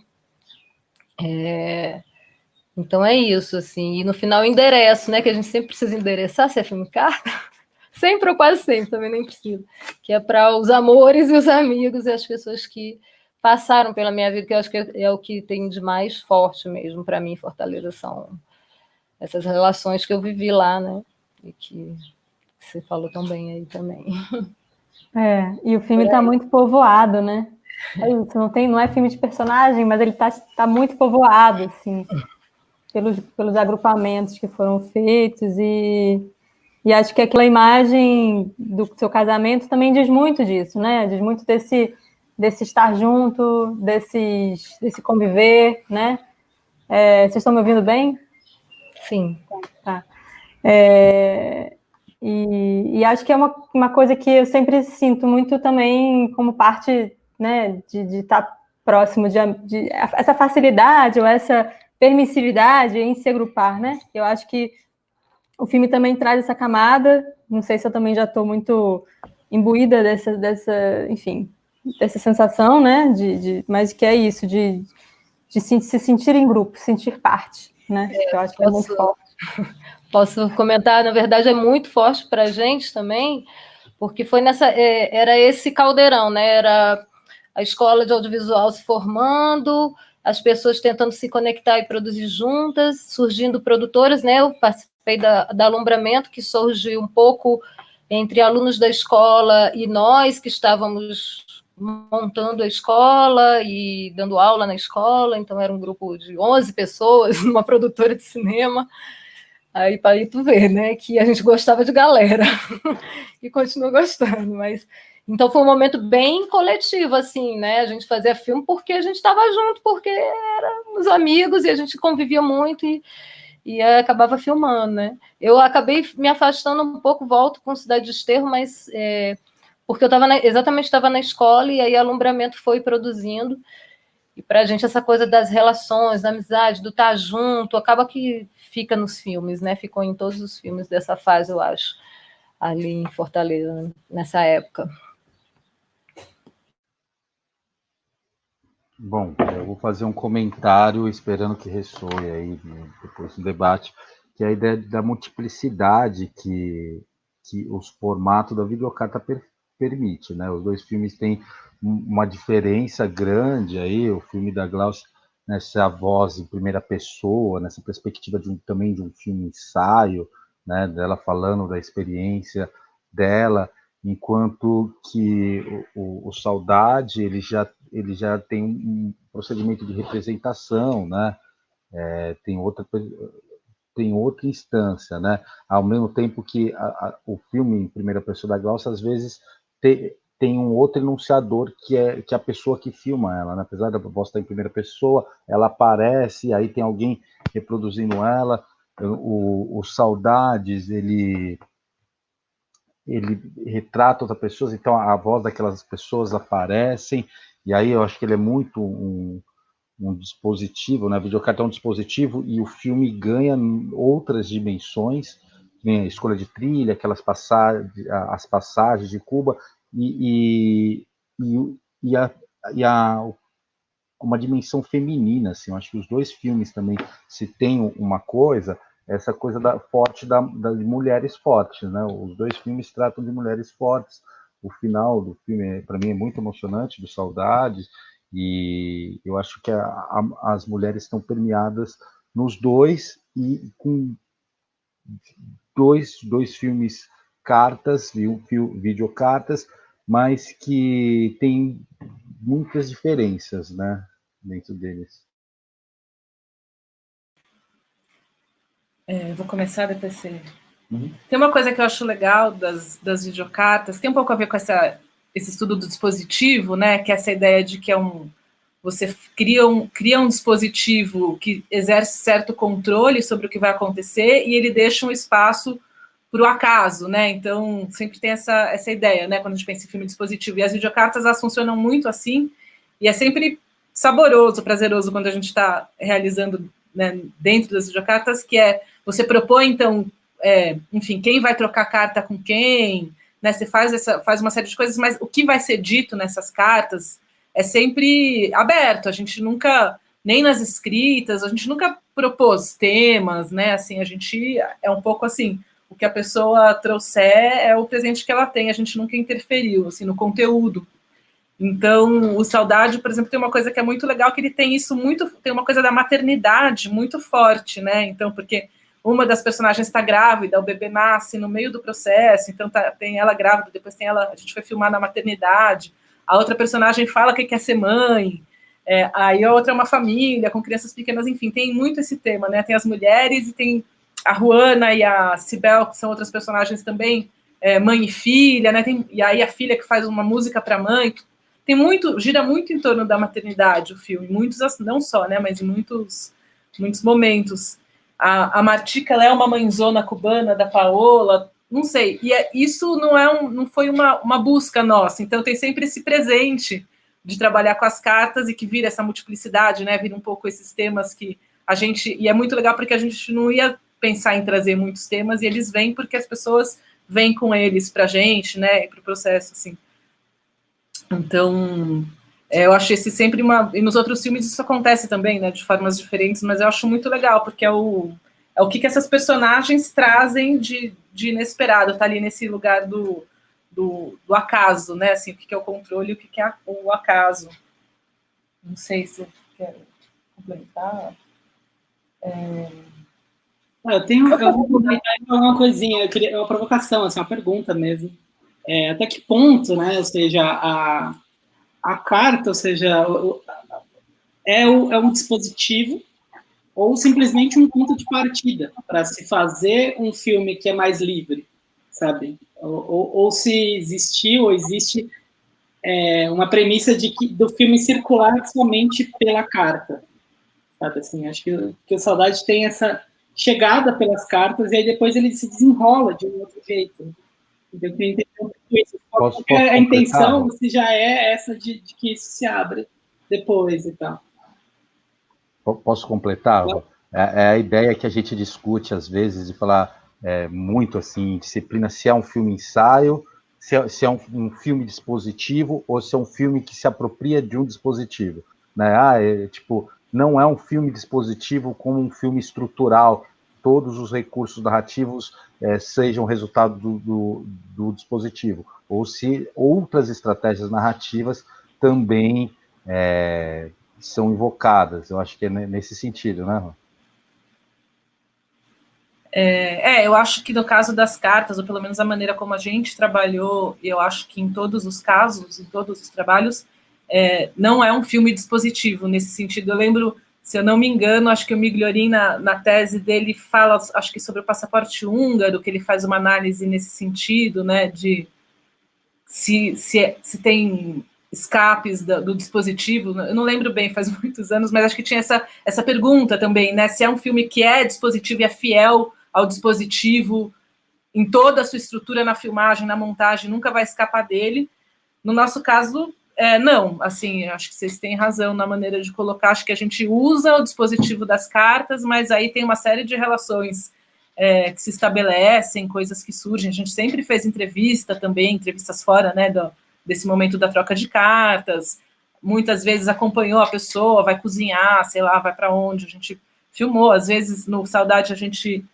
Então é isso, assim. E no final endereço, né? Que a gente sempre precisa endereçar, se é filme carta. Sempre ou quase sempre, também nem precisa. Que é para os amores e os amigos e as pessoas que passaram pela minha vida, que eu acho que é o que tem de mais forte mesmo para mim em Fortaleza, são essas relações que eu vivi lá, né? E que você falou tão bem aí também. E o filme está muito povoado, né? É isso, não é filme de personagem, mas ele tá muito povoado, assim, pelos agrupamentos que foram feitos, e acho que aquela imagem do seu casamento também diz muito disso, né? Diz muito desse estar junto, desse conviver, né? Vocês estão me ouvindo bem? Sim. Tá. E acho que é uma coisa que eu sempre sinto muito também como parte, né, de estar próximo de essa facilidade ou essa permissividade em se agrupar, né? Eu acho que o filme também traz essa camada, não sei se eu também já estou muito imbuída enfim, dessa sensação, né, mas que é isso, de se sentir em grupo, sentir parte, né? Eu acho que é muito forte. Posso comentar, na verdade é muito forte para a gente também, porque foi era esse caldeirão, né? Era a escola de audiovisual se formando, as pessoas tentando se conectar e produzir juntas, surgindo produtoras, né? Eu participei da Alumbramento, que surgiu um pouco entre alunos da escola e nós, que estávamos montando a escola e dando aula na escola, então era um grupo de 11 pessoas, numa produtora de cinema. Aí para tu ver, né, que a gente gostava de galera e continua gostando, mas então foi um momento bem coletivo, assim, né? A gente fazia filme porque a gente estava junto, porque éramos amigos e a gente convivia muito e acabava filmando, né? Eu acabei me afastando um pouco, volto com Cidade de Desterro, mas porque eu estava na escola e aí Alumbramento foi produzindo. E para a gente essa coisa das relações, da amizade, do estar junto, acaba que fica nos filmes, né? Ficou em todos os filmes dessa fase, eu acho, ali em Fortaleza, nessa época. Bom, eu vou fazer um comentário esperando que ressoe aí depois do debate, que é a ideia da multiplicidade que os formatos da videocarta permite, né? Os dois filmes têm uma diferença grande aí, o filme da Glaucia nessa voz em primeira pessoa, nessa perspectiva também de um filme ensaio, né? Dela falando da experiência dela, enquanto que o Saudade ele já tem um procedimento de representação, né? Tem outra instância, né? Ao mesmo tempo que o filme em primeira pessoa da Glaucia, às vezes tem um outro enunciador que é a pessoa que filma ela, né? Apesar da voz estar em primeira pessoa, ela aparece, aí tem alguém reproduzindo ela. O Saudades, ele retrata outras pessoas, então a voz daquelas pessoas aparecem, e aí eu acho que ele é muito um dispositivo, né? A videocarta é um dispositivo e o filme ganha outras dimensões, né? A escolha de trilha, as passagens de Cuba e uma dimensão feminina, assim. Eu acho que os dois filmes também, se tem uma coisa, essa coisa forte das mulheres fortes, né? Os dois filmes tratam de mulheres fortes. O final do filme, para mim, é muito emocionante, do Saudades, e eu acho que as mulheres estão permeadas nos dois, e com dois filmes cartas, videocartas, mas que tem muitas diferenças, né, dentro deles. Vou começar depois você. Tem uma coisa que eu acho legal das videocartas, tem um pouco a ver com esse estudo do dispositivo, né? Que é essa ideia de que você cria um dispositivo que exerce certo controle sobre o que vai acontecer e ele deixa um espaço para o acaso, né? Então, sempre tem essa ideia, né? Quando a gente pensa em filme dispositivo. E as videocartas, elas funcionam muito assim, e é sempre saboroso, prazeroso quando a gente está realizando, né, dentro das videocartas, que você propõe, então, enfim, quem vai trocar carta com quem, né? Você faz uma série de coisas, mas o que vai ser dito nessas cartas é sempre aberto. A gente nunca, nem nas escritas, a gente nunca propôs temas, né? Assim, a gente é um pouco assim, o que a pessoa trouxer é o presente que ela tem, a gente nunca interferiu, assim, no conteúdo. Então, o Saudade, por exemplo, tem uma coisa que é muito legal, que ele tem tem uma coisa da maternidade muito forte, né? Então, porque uma das personagens está grávida, o bebê nasce no meio do processo, então tem ela grávida, depois tem ela, a gente foi filmar na maternidade, a outra personagem fala que quer ser mãe, aí a outra é uma família com crianças pequenas, enfim, tem muito esse tema, né? Tem as mulheres e tem a Juana e a Cibel, que são outras personagens também, mãe e filha, né? E aí a filha que faz uma música para a mãe. Tem muito, gira muito em torno da maternidade o filme, muitos, não só, né? Mas em muitos momentos. A Martica, ela é uma mãezona cubana da Paola, não sei. E isso não foi uma busca nossa. Então tem sempre esse presente de trabalhar com as cartas e que vira essa multiplicidade, né? Vira um pouco esses temas que a gente... E é muito legal porque a gente não ia pensar em trazer muitos temas e eles vêm porque as pessoas vêm com eles pra gente, né? Para o processo, assim. Então, eu achei esse sempre uma... E nos outros filmes isso acontece também, né? De formas diferentes, mas eu acho muito legal, porque é o que essas personagens trazem de inesperado, tá ali nesse lugar do acaso, né? Assim, o que é o controle e o que é o acaso. Não sei se você quer complementar. Eu vou comentar uma coisinha, é uma provocação, assim, uma pergunta mesmo. Até que ponto, né? Ou seja, a carta, ou seja, é um dispositivo ou simplesmente um ponto de partida para se fazer um filme que é mais livre, sabe? Ou se existiu ou existe uma premissa do filme circular somente pela carta, sabe? Assim, acho que o Saudade tem essa chegada pelas cartas e aí depois ele se desenrola de um outro jeito. Eu queria entender um pouco isso. Qual é a intenção, se já é essa de que isso se abre depois e tal. Posso completar? É a ideia que a gente discute às vezes de falar muito assim, disciplina, se é um filme ensaio, se é um filme dispositivo ou se é um filme que se apropria de um dispositivo, né? Não é um filme dispositivo como um filme estrutural, todos os recursos narrativos sejam resultado do dispositivo, ou se outras estratégias narrativas também são invocadas. Eu acho que é nesse sentido, né? Eu acho que no caso das cartas, ou pelo menos a maneira como a gente trabalhou, eu acho que em todos os casos, em todos os trabalhos, não é um filme dispositivo nesse sentido. Eu lembro, se eu não me engano, acho que o Migliorin, na tese dele, fala, acho que sobre o passaporte húngaro, que ele faz uma análise nesse sentido, né, de se tem escapes do dispositivo. Eu não lembro bem, faz muitos anos, mas acho que tinha essa pergunta também, né, se é um filme que é dispositivo e é fiel ao dispositivo em toda a sua estrutura, na filmagem, na montagem, nunca vai escapar dele. No nosso caso, não, assim, acho que vocês têm razão na maneira de colocar, acho que a gente usa o dispositivo das cartas, mas aí tem uma série de relações que se estabelecem, coisas que surgem. A gente sempre fez entrevista também, entrevistas fora, né, desse momento da troca de cartas, muitas vezes acompanhou a pessoa, vai cozinhar, sei lá, vai para onde, a gente filmou, às vezes no Saudade a gente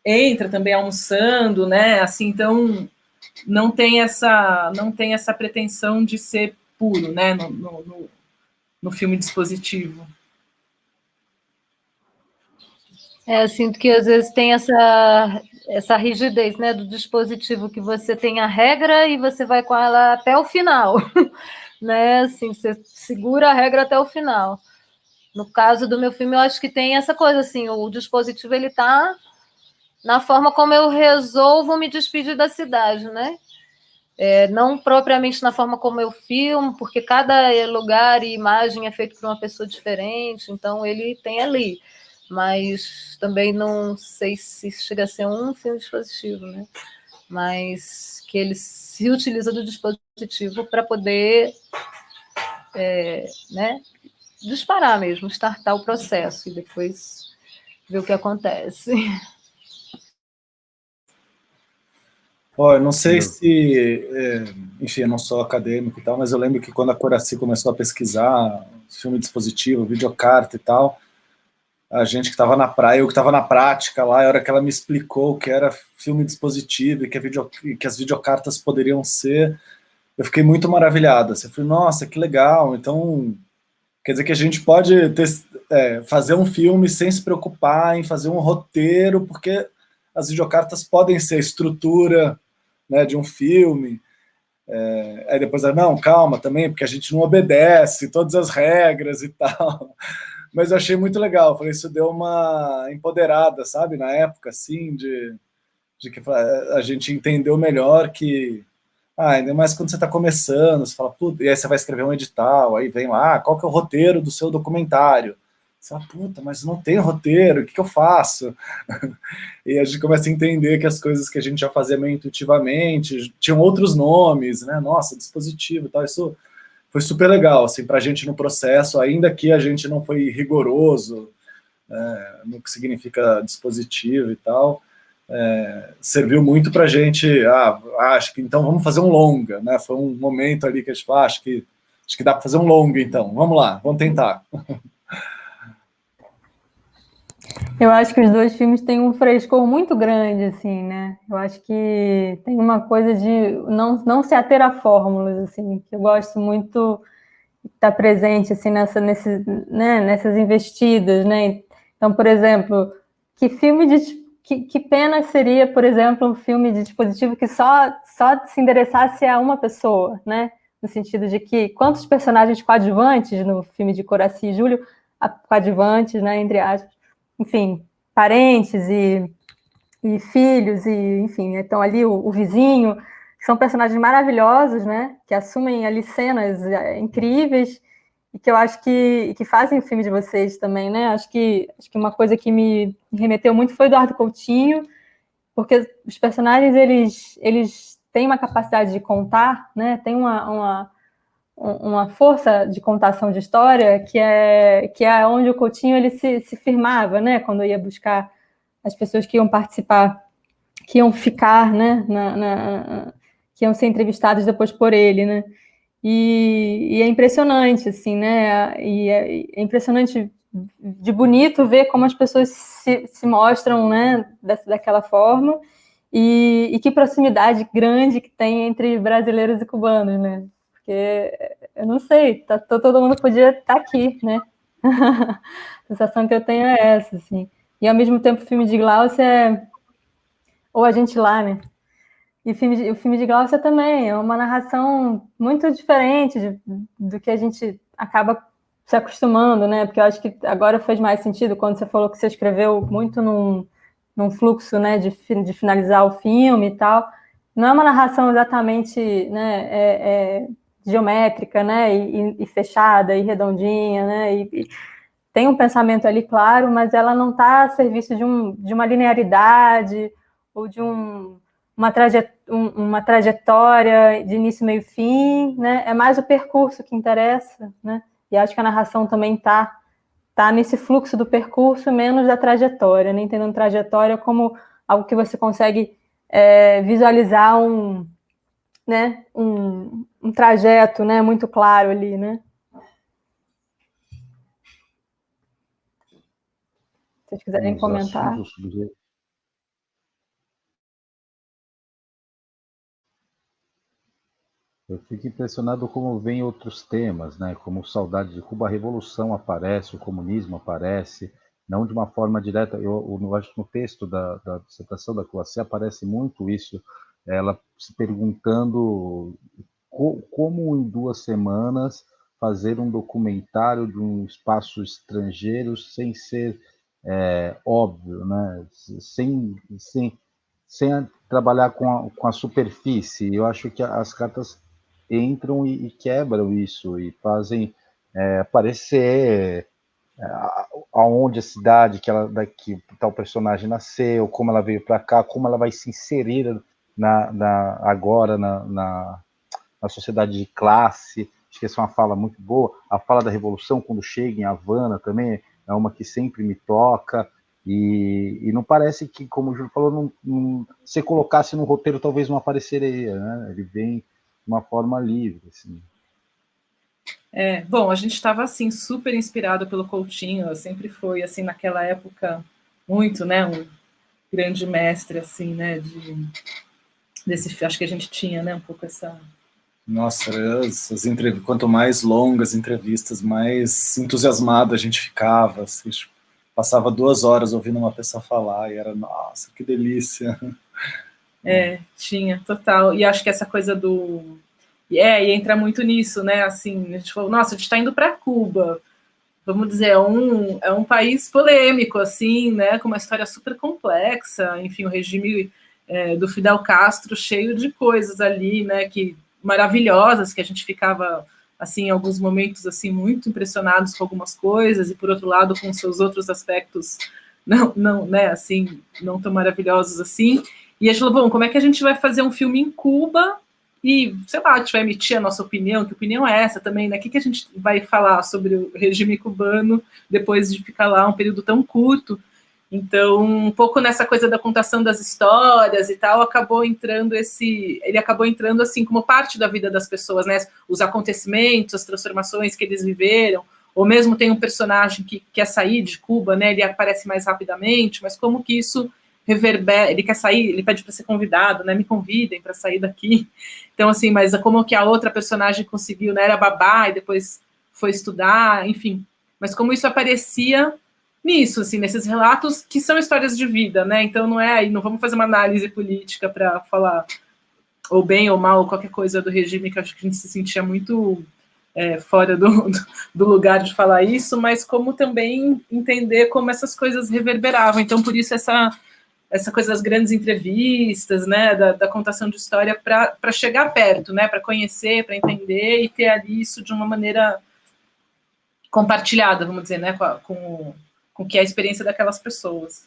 entra também almoçando, né, assim, então não tem essa pretensão de ser puro, né, no filme dispositivo. Eu sinto que às vezes tem essa rigidez, né, do dispositivo, que você tem a regra e você vai com ela até o final, né, assim, você segura a regra até o final. No caso do meu filme, eu acho que tem essa coisa, assim, o dispositivo, ele está na forma como eu resolvo me despedir da cidade, né, não propriamente na forma como eu filmo, porque cada lugar e imagem é feito por uma pessoa diferente, então ele tem ali. Mas também não sei se chega a ser um filme dispositivo, né? Mas que ele se utiliza do dispositivo para poder né, disparar mesmo, startar o processo e depois ver o que acontece. Eu não sei se, enfim, eu não sou acadêmico e tal, mas eu lembro que quando a Coraci começou a pesquisar filme dispositivo, videocarta e tal, a gente que estava na praia, eu que estava na prática lá, a hora que ela me explicou que era filme dispositivo e que as videocartas poderiam ser, eu fiquei muito maravilhado. Eu falei, nossa, que legal, então quer dizer que a gente pode fazer um filme sem se preocupar em fazer um roteiro, porque as videocartas podem ser a estrutura, né, de um filme. Aí depois, não, calma também, porque a gente não obedece todas as regras e tal. Mas eu achei muito legal, eu falei, isso deu uma empoderada, sabe, na época, assim, de que a gente entendeu melhor que, ainda mais quando você está começando, você fala, puta, e aí você vai escrever um edital, aí vem lá, qual que é o roteiro do seu documentário? Você fala, puta, mas não tem roteiro, o que eu faço? E a gente começa a entender que as coisas que a gente já fazia meio intuitivamente, tinham outros nomes, né? Nossa, dispositivo e tal, isso foi super legal, assim, para a gente no processo, ainda que a gente não foi rigoroso, no que significa dispositivo e tal, serviu muito para a gente, acho que então vamos fazer um longa, né? Foi um momento ali que a gente falou, acho que dá para fazer um longa, então, vamos lá, vamos tentar. Eu acho que os dois filmes têm um frescor muito grande, assim, né? Eu acho que tem uma coisa de não se ater a fórmulas, assim, que eu gosto muito de estar presente, assim, nessas investidas, né? Então, por exemplo, que pena seria, por exemplo, um filme de dispositivo que só se endereçasse a uma pessoa, né? No sentido de que quantos personagens coadjuvantes no filme de Coraci e Júlio, coadjuvantes, né, entre aspas, enfim, parentes e filhos, e enfim, então ali o vizinho, que são personagens maravilhosos, né, que assumem ali cenas incríveis, e que eu acho que fazem o filme de vocês também, né, acho que uma coisa que me remeteu muito foi Eduardo Coutinho, porque os personagens, eles têm uma capacidade de contar, né, tem uma força de contação de história que é onde o Coutinho ele se firmava, né, quando ia buscar as pessoas que iam participar, que iam ficar, né, que iam ser entrevistadas depois por ele, né, e é impressionante, assim, né, e é impressionante de bonito ver como as pessoas se mostram, né, daquela forma, e que proximidade grande que tem entre brasileiros e cubanos, né, porque eu não sei, todo mundo podia estar aqui, né? A sensação que eu tenho é essa, assim. E ao mesmo tempo o filme de Glaucia ou a gente lá, né? E o filme de Glaucia também é uma narração muito diferente do que a gente acaba se acostumando, né? Porque eu acho que agora fez mais sentido quando você falou que você escreveu muito num fluxo, né, de finalizar o filme e tal. Não é uma narração exatamente, né, geométrica, né, e fechada, e redondinha, né, e tem um pensamento ali, claro, mas ela não está a serviço de uma linearidade ou de uma trajetória de início, meio, fim, né, é mais o percurso que interessa, né, e acho que a narração também está nesse fluxo do percurso, menos da trajetória, né, entendendo trajetória como algo que você consegue visualizar né, um trajeto, né, muito claro ali, né? Se vocês quiserem comentar. Eu fico impressionado como vem outros temas, né? Como Saudade de Cuba, a Revolução aparece, o comunismo aparece, não de uma forma direta. Eu acho que no texto da dissertação da Coacy aparece muito isso, ela se perguntando como em 2 semanas fazer um documentário de um espaço estrangeiro sem ser óbvio, né? Sem trabalhar com a superfície. Eu acho que as cartas entram e quebram isso e fazem aparecer aonde a cidade que tal personagem nasceu, como ela veio para cá, como ela vai se inserir agora na sociedade de classe. Acho que essa é uma fala muito boa. A fala da Revolução, quando chega em Havana, também é uma que sempre me toca. E não parece que, como o Júlio falou, se colocasse no roteiro, talvez não apareceria, né? Ele vem de uma forma livre, assim. Bom, a gente estava assim super inspirado pelo Coutinho, sempre foi assim naquela época muito, né, um grande mestre assim, né, acho que a gente tinha, né, um pouco essa. Nossa, quanto mais longas entrevistas, mais entusiasmado a gente ficava, assim, passava 2 horas ouvindo uma pessoa falar e era, nossa, que delícia. Tinha, total. E acho que essa coisa do E entra muito nisso, né? Assim, a gente falou, nossa, a gente está indo para Cuba. Vamos dizer, é um país polêmico, assim, né? Com uma história super complexa. Enfim, o regime do Fidel Castro cheio de coisas ali, né? Maravilhosas, que a gente ficava, assim, em alguns momentos, assim, muito impressionados com algumas coisas, e por outro lado, com seus outros aspectos não, né? Assim, não tão maravilhosos assim. E a gente falou, bom, como é que a gente vai fazer um filme em Cuba? E, sei lá, a gente vai emitir a nossa opinião, que opinião é essa também, né? O que a gente vai falar sobre o regime cubano depois de ficar lá um período tão curto? Então, um pouco nessa coisa da contação das histórias e tal, ele acabou entrando assim como parte da vida das pessoas, né? Os acontecimentos, as transformações que eles viveram, ou mesmo tem um personagem que quer sair de Cuba, né? Ele aparece mais rapidamente, mas como que isso reverbera, ele quer sair, ele pede para ser convidado, né? Me convidem para sair daqui. Então, assim, mas como que a outra personagem conseguiu, né? Era babá e depois foi estudar, enfim. Mas como isso aparecia nisso, assim, nesses relatos que são histórias de vida, né? Então não vamos fazer uma análise política para falar ou bem ou mal, qualquer coisa do regime, que eu acho que a gente se sentia muito fora do lugar de falar isso, mas como também entender como essas coisas reverberavam. Então, por isso essa coisa das grandes entrevistas, né, da contação de história para chegar perto, né, para conhecer, para entender e ter ali isso de uma maneira compartilhada, vamos dizer, né, com que é a experiência daquelas pessoas.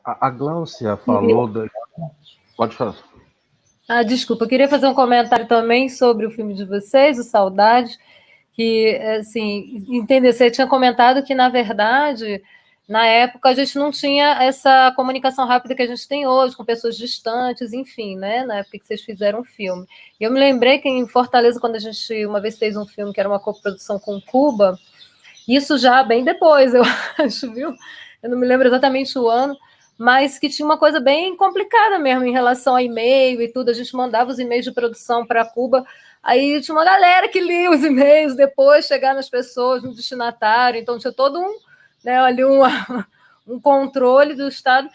A Gláucia falou... Pode falar. Desculpa, eu queria fazer um comentário também sobre o filme de vocês, o Saudade, que, assim, entender, você tinha comentado que, na verdade, na época a gente não tinha essa comunicação rápida que a gente tem hoje, com pessoas distantes, enfim, né, na época que vocês fizeram o filme. E eu me lembrei que em Fortaleza, quando a gente uma vez fez um filme que era uma coprodução com Cuba, isso já bem depois, eu acho, viu? Eu não me lembro exatamente o ano, mas que tinha uma coisa bem complicada mesmo em relação a e-mail e tudo. A gente mandava os e-mails de produção para Cuba, aí tinha uma galera que lia os e-mails depois, chegar nas pessoas, no destinatário, então tinha todo ali um controle do Estado,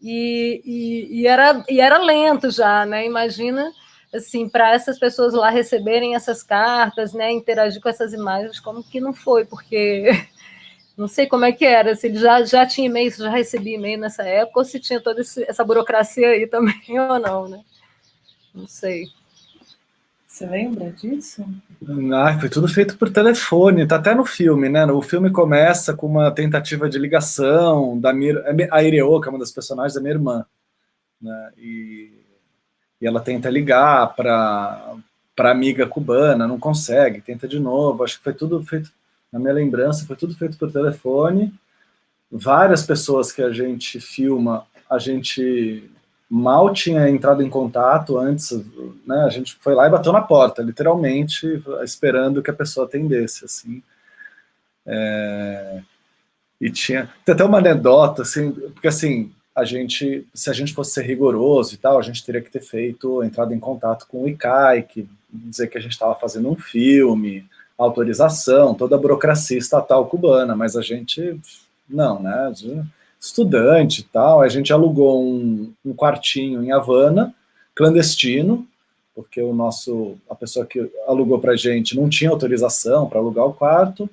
e era lento já, né? Imagina, assim, para essas pessoas lá receberem essas cartas, né, interagir com essas imagens, como que não foi, porque... Não sei como é que era, se ele já tinha e-mail, se já recebia e-mail nessa época, ou se tinha toda essa burocracia aí também, ou não, né? Não sei. Você lembra disso? Foi tudo feito por telefone, tá até no filme, né? O filme começa com uma tentativa de ligação a Ireo, que é uma das personagens da minha irmã, né? E ela tenta ligar para amiga cubana, não consegue, tenta de novo. Acho que foi tudo feito, na minha lembrança, foi tudo feito por telefone. Várias pessoas que a gente filma, a gente mal tinha entrado em contato antes, né? A gente foi lá e bateu na porta, literalmente, esperando que a pessoa atendesse, assim. E tem até uma anedota, assim, porque assim, se a gente fosse ser rigoroso e tal, a gente teria que ter entrado em contato com o ICAI, que dizer que a gente estava fazendo um filme, autorização, toda a burocracia estatal cubana, mas a gente, não, né, estudante e tal, a gente alugou um quartinho em Havana, clandestino, porque a pessoa que alugou pra gente não tinha autorização para alugar o quarto,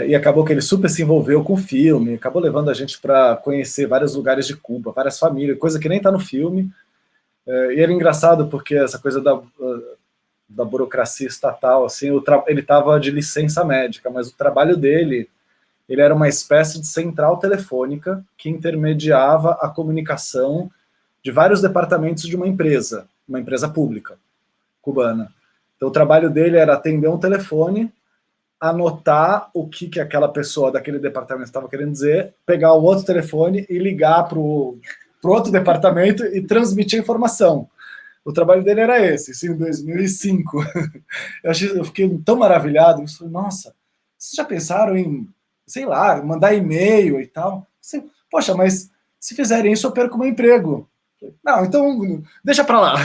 e acabou que ele super se envolveu com o filme, acabou levando a gente para conhecer vários lugares de Cuba, várias famílias, coisa que nem está no filme, e era engraçado porque essa coisa da burocracia estatal, assim, ele estava de licença médica, mas o trabalho dele, ele era uma espécie de central telefônica que intermediava a comunicação de vários departamentos de uma empresa pública cubana. Então o trabalho dele era atender um telefone, anotar o que aquela pessoa daquele departamento estava querendo dizer, pegar o outro telefone e ligar para o outro departamento e transmitir a informação. O trabalho dele era esse, isso em 2005. Eu fiquei tão maravilhado, eu falei, nossa, vocês já pensaram em, sei lá, mandar e-mail e tal? Poxa, mas se fizerem isso eu perco meu emprego. Não, então deixa para lá.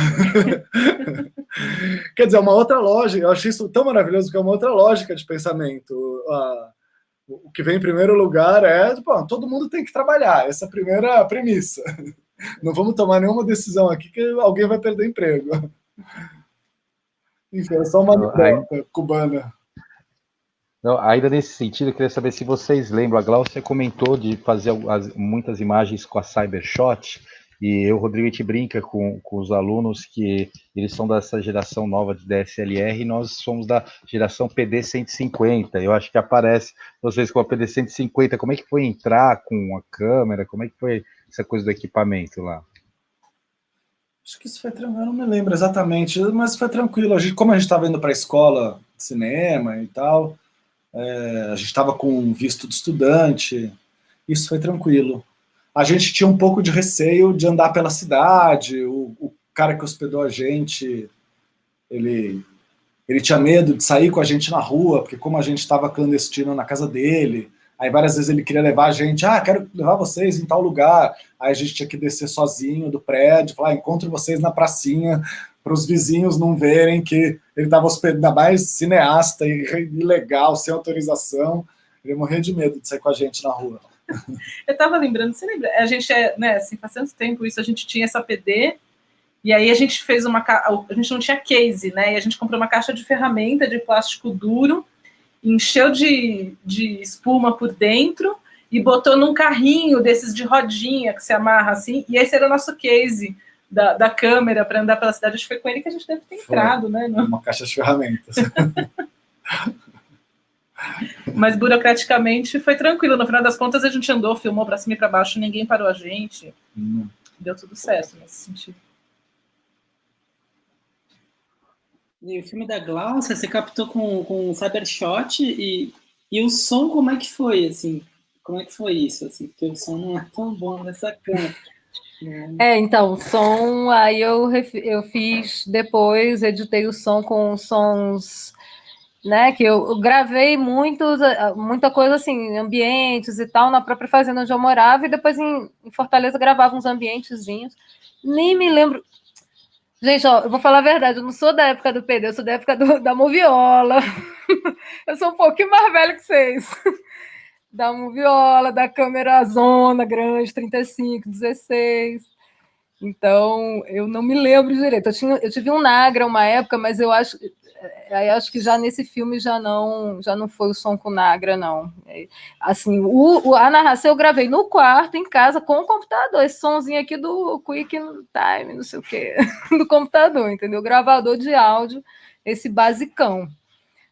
Quer dizer, uma outra lógica, eu achei isso tão maravilhoso, que é uma outra lógica de pensamento. O que vem em primeiro lugar é, todo mundo tem que trabalhar, essa é a primeira premissa. Não vamos tomar nenhuma decisão aqui que alguém vai perder emprego. Enfim, é só uma anedota cubana. Não, ainda nesse sentido, eu queria saber se vocês lembram, a Glaucia comentou de fazer muitas imagens com a Cybershot, e eu, Rodrigo, a gente brinca com os alunos que eles são dessa geração nova de DSLR e nós somos da geração PD-150. Eu acho que aparece vocês com a PD-150. Como é que foi entrar com a câmera? Como é que foi essa coisa do equipamento lá? Acho que isso foi tranquilo, eu não me lembro exatamente, mas foi tranquilo. Como a gente estava indo para a escola de cinema e tal, a gente estava com visto de estudante, isso foi tranquilo. A gente tinha um pouco de receio de andar pela cidade, o cara que hospedou a gente, ele tinha medo de sair com a gente na rua, porque como a gente estava clandestino na casa dele, aí várias vezes ele queria levar a gente, quero levar vocês em tal lugar, aí a gente tinha que descer sozinho do prédio, falar, encontro vocês na pracinha, para os vizinhos não verem que ele estava hospedando, ainda mais cineasta, ilegal, sem autorização, ele morria de medo de sair com a gente na rua. Eu estava lembrando, você lembra? A gente né, assim, faz tanto tempo isso, a gente tinha essa PD, e aí a gente fez a gente não tinha case, né? E a gente comprou uma caixa de ferramenta de plástico duro, encheu de espuma por dentro e botou num carrinho desses de rodinha que se amarra assim, e esse era o nosso case da câmera para andar pela cidade. Acho que foi com ele que a gente deve ter entrado, né? Uma caixa de ferramentas. Mas burocraticamente foi tranquilo. No final das contas, a gente andou, filmou para cima e para baixo, ninguém parou a gente. Deu tudo certo nesse sentido. E o filme da Glaucia, você captou com o Cybershot e o som, como é que foi, assim? Como é que foi isso, assim? Porque o som não é tão bom nessa câmera. Então, o som, aí eu fiz depois, editei o som com sons, né, que eu gravei muita coisa assim, ambientes e tal, na própria fazenda onde eu morava, e depois em Fortaleza gravava uns ambientezinhos. Nem me lembro. Gente, ó, eu vou falar a verdade, eu não sou da época do PD, eu sou da época da Moviola. Eu sou um pouquinho mais velha que vocês. Da Moviola, da câmera zona grande, 35, 16. Então, eu não me lembro direito. Eu tive um Nagra uma época, mas eu acho que já nesse filme já não foi o som com Nagra, não. Assim, a narração eu gravei no quarto, em casa, com o computador. Esse somzinho aqui do Quick Time, não sei o quê, do computador, entendeu? Gravador de áudio, esse basicão,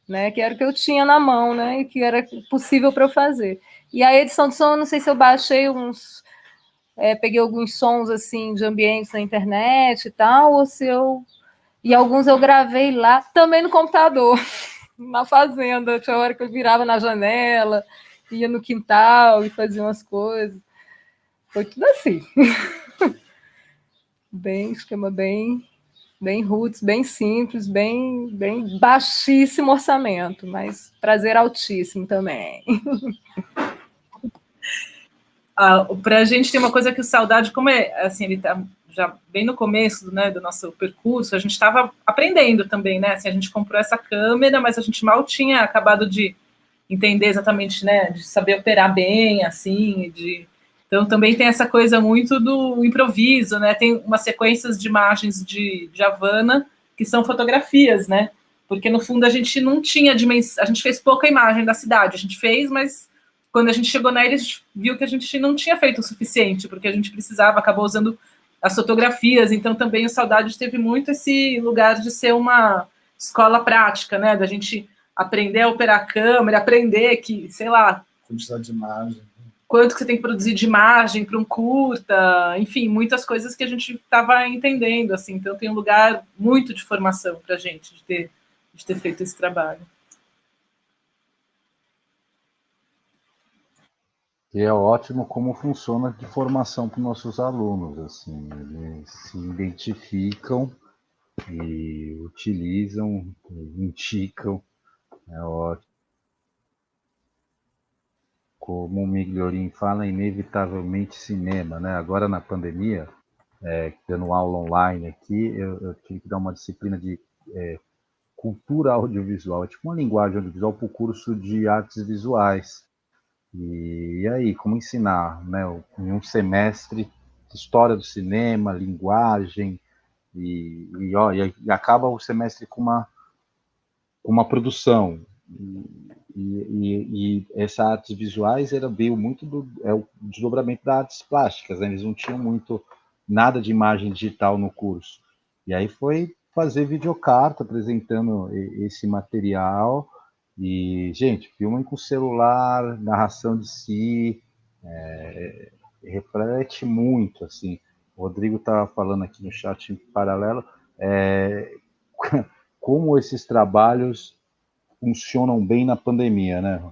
né? Que era o que eu tinha na mão, né? E que era possível para eu fazer. E a edição de som, não sei se eu baixei peguei alguns sons assim de ambientes na internet e tal, ou se eu... E alguns eu gravei lá, também no computador, na fazenda. Tinha hora que eu virava na janela, ia no quintal e fazia umas coisas. Foi tudo assim. Esquema bem roots, bem simples, bem baixíssimo orçamento, mas prazer altíssimo também. Para a gente tem uma coisa que o Saudade, como assim, ele está já bem no começo, né, do nosso percurso, a gente estava aprendendo também, né? Assim, a gente comprou essa câmera, mas a gente mal tinha acabado de entender exatamente, né, de saber operar bem, assim, então também tem essa coisa muito do improviso, né? Tem umas sequências de imagens de Havana que são fotografias, né? Porque no fundo a gente não tinha dimensão, a gente fez pouca imagem da cidade, a gente fez, mas quando a gente chegou na ilha, a gente viu que a gente não tinha feito o suficiente, porque a gente precisava, acabou usando as fotografias, então também o Saudade teve muito esse lugar de ser uma escola prática, né, da gente aprender a operar a câmera, aprender que, sei lá... Quantidade de imagem. Quanto que você tem que produzir de imagem para um curta, enfim, muitas coisas que a gente estava entendendo, assim, então tem um lugar muito de formação para a gente, de ter feito esse trabalho. E é ótimo como funciona de formação para os nossos alunos, assim, eles se identificam e utilizam, indicam, é ótimo. Como o Migliorin fala, inevitavelmente cinema, né? Agora na pandemia, dando aula online aqui, eu tive que dar uma disciplina de cultura audiovisual, é tipo uma linguagem audiovisual para o curso de artes visuais. E aí, como ensinar, né, em um semestre, história do cinema, linguagem, e acaba o semestre com uma produção. E essa artes visuais veio muito o desdobramento das artes plásticas, né? Eles não tinham nada de imagem digital no curso. E aí foi fazer videocarta apresentando esse material. E, gente, filmem com celular, narração de si, reflete muito, assim. O Rodrigo estava falando aqui no chat em paralelo, como esses trabalhos funcionam bem na pandemia, né?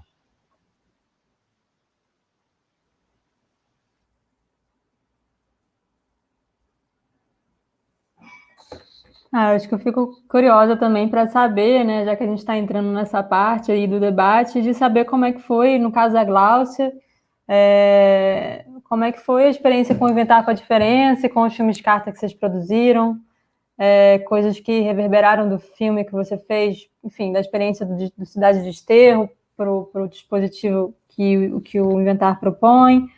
Acho que eu fico curiosa também para saber, né, já que a gente está entrando nessa parte aí do debate, de saber como é que foi, no caso da Gláucia, como é que foi a experiência com o Inventar com a Diferença, com os filmes de carta que vocês produziram, coisas que reverberaram do filme que você fez, enfim, da experiência do Cidade de Desterro para o dispositivo que o Inventar propõe.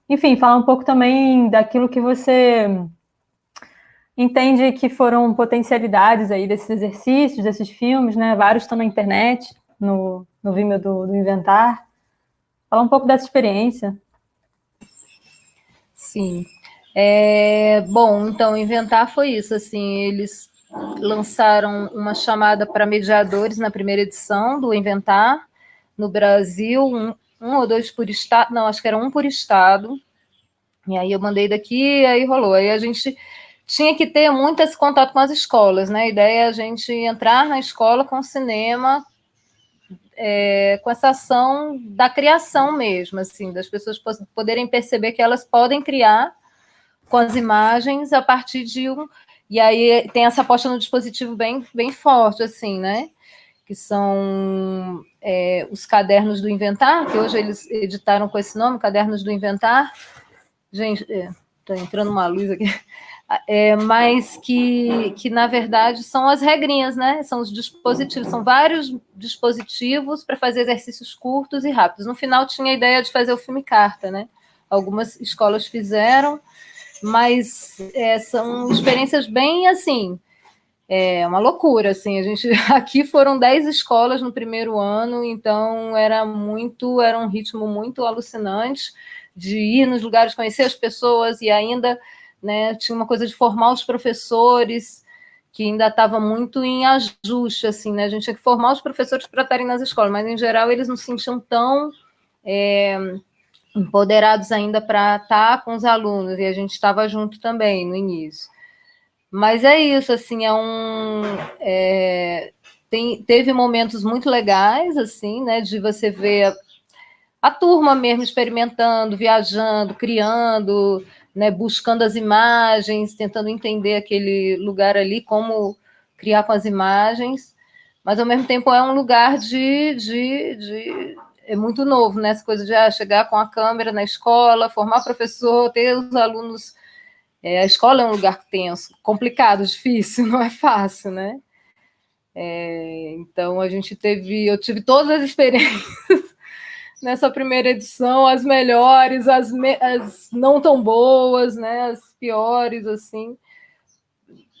Enfim, falar um pouco também daquilo que você entende que foram potencialidades aí desses exercícios, desses filmes, né? Vários estão na internet, no Vimeo do Inventar. Fala um pouco dessa experiência. Sim. Bom, então, Inventar foi isso, assim, eles lançaram uma chamada para mediadores na primeira edição do Inventar, no Brasil, um ou dois por estado, não, acho que era um por estado, e aí eu mandei daqui, aí rolou, aí a gente tinha que ter muito esse contato com as escolas, né? A ideia é a gente entrar na escola com cinema, com essa ação da criação mesmo, assim, das pessoas poderem perceber que elas podem criar com as imagens a partir de E aí tem essa aposta no dispositivo bem, bem forte, assim, né? Que são os Cadernos do Inventar, que hoje eles editaram com esse nome, Cadernos do Inventar. Gente, está entrando uma luz aqui. Mas que, na verdade, são as regrinhas, né? São os dispositivos, são vários dispositivos para fazer exercícios curtos e rápidos. No final, tinha a ideia de fazer o filme carta, né? Algumas escolas fizeram, mas são experiências bem, assim, uma loucura, assim. Aqui foram 10 escolas no primeiro ano, então era um ritmo muito alucinante de ir nos lugares, conhecer as pessoas e ainda... Né, tinha uma coisa de formar os professores, que ainda estava muito em ajuste, assim, né? A gente tinha que formar os professores para estarem nas escolas, mas, em geral, eles não se sentiam tão empoderados ainda para estar com os alunos, e a gente estava junto também, no início. Mas é isso, assim, teve momentos muito legais, assim, né, de você ver a turma mesmo experimentando, viajando, criando, né, buscando as imagens, tentando entender aquele lugar ali, como criar com as imagens, mas ao mesmo tempo é um lugar é muito novo, né? Essa coisa de chegar com a câmera na escola, formar professor, ter os alunos. A escola é um lugar tenso, complicado, difícil, não é fácil, né? Então eu tive todas as experiências nessa primeira edição, as melhores, as não tão boas, né, as piores, assim,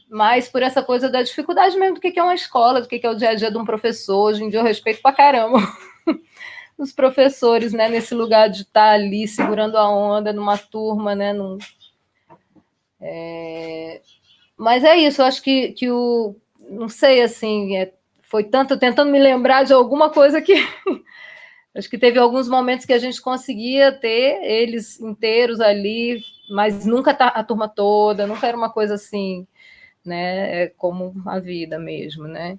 mas por essa coisa da dificuldade mesmo do que é uma escola, do que é o dia a dia de um professor. Hoje em dia eu respeito pra caramba os professores, né, nesse lugar de estar ali segurando a onda numa turma, né, mas é isso, eu acho que não sei, assim, foi tanto tentando me lembrar de alguma coisa que acho que teve alguns momentos que a gente conseguia ter eles inteiros ali, mas nunca a turma toda, nunca era uma coisa assim, né? Como a vida mesmo, né?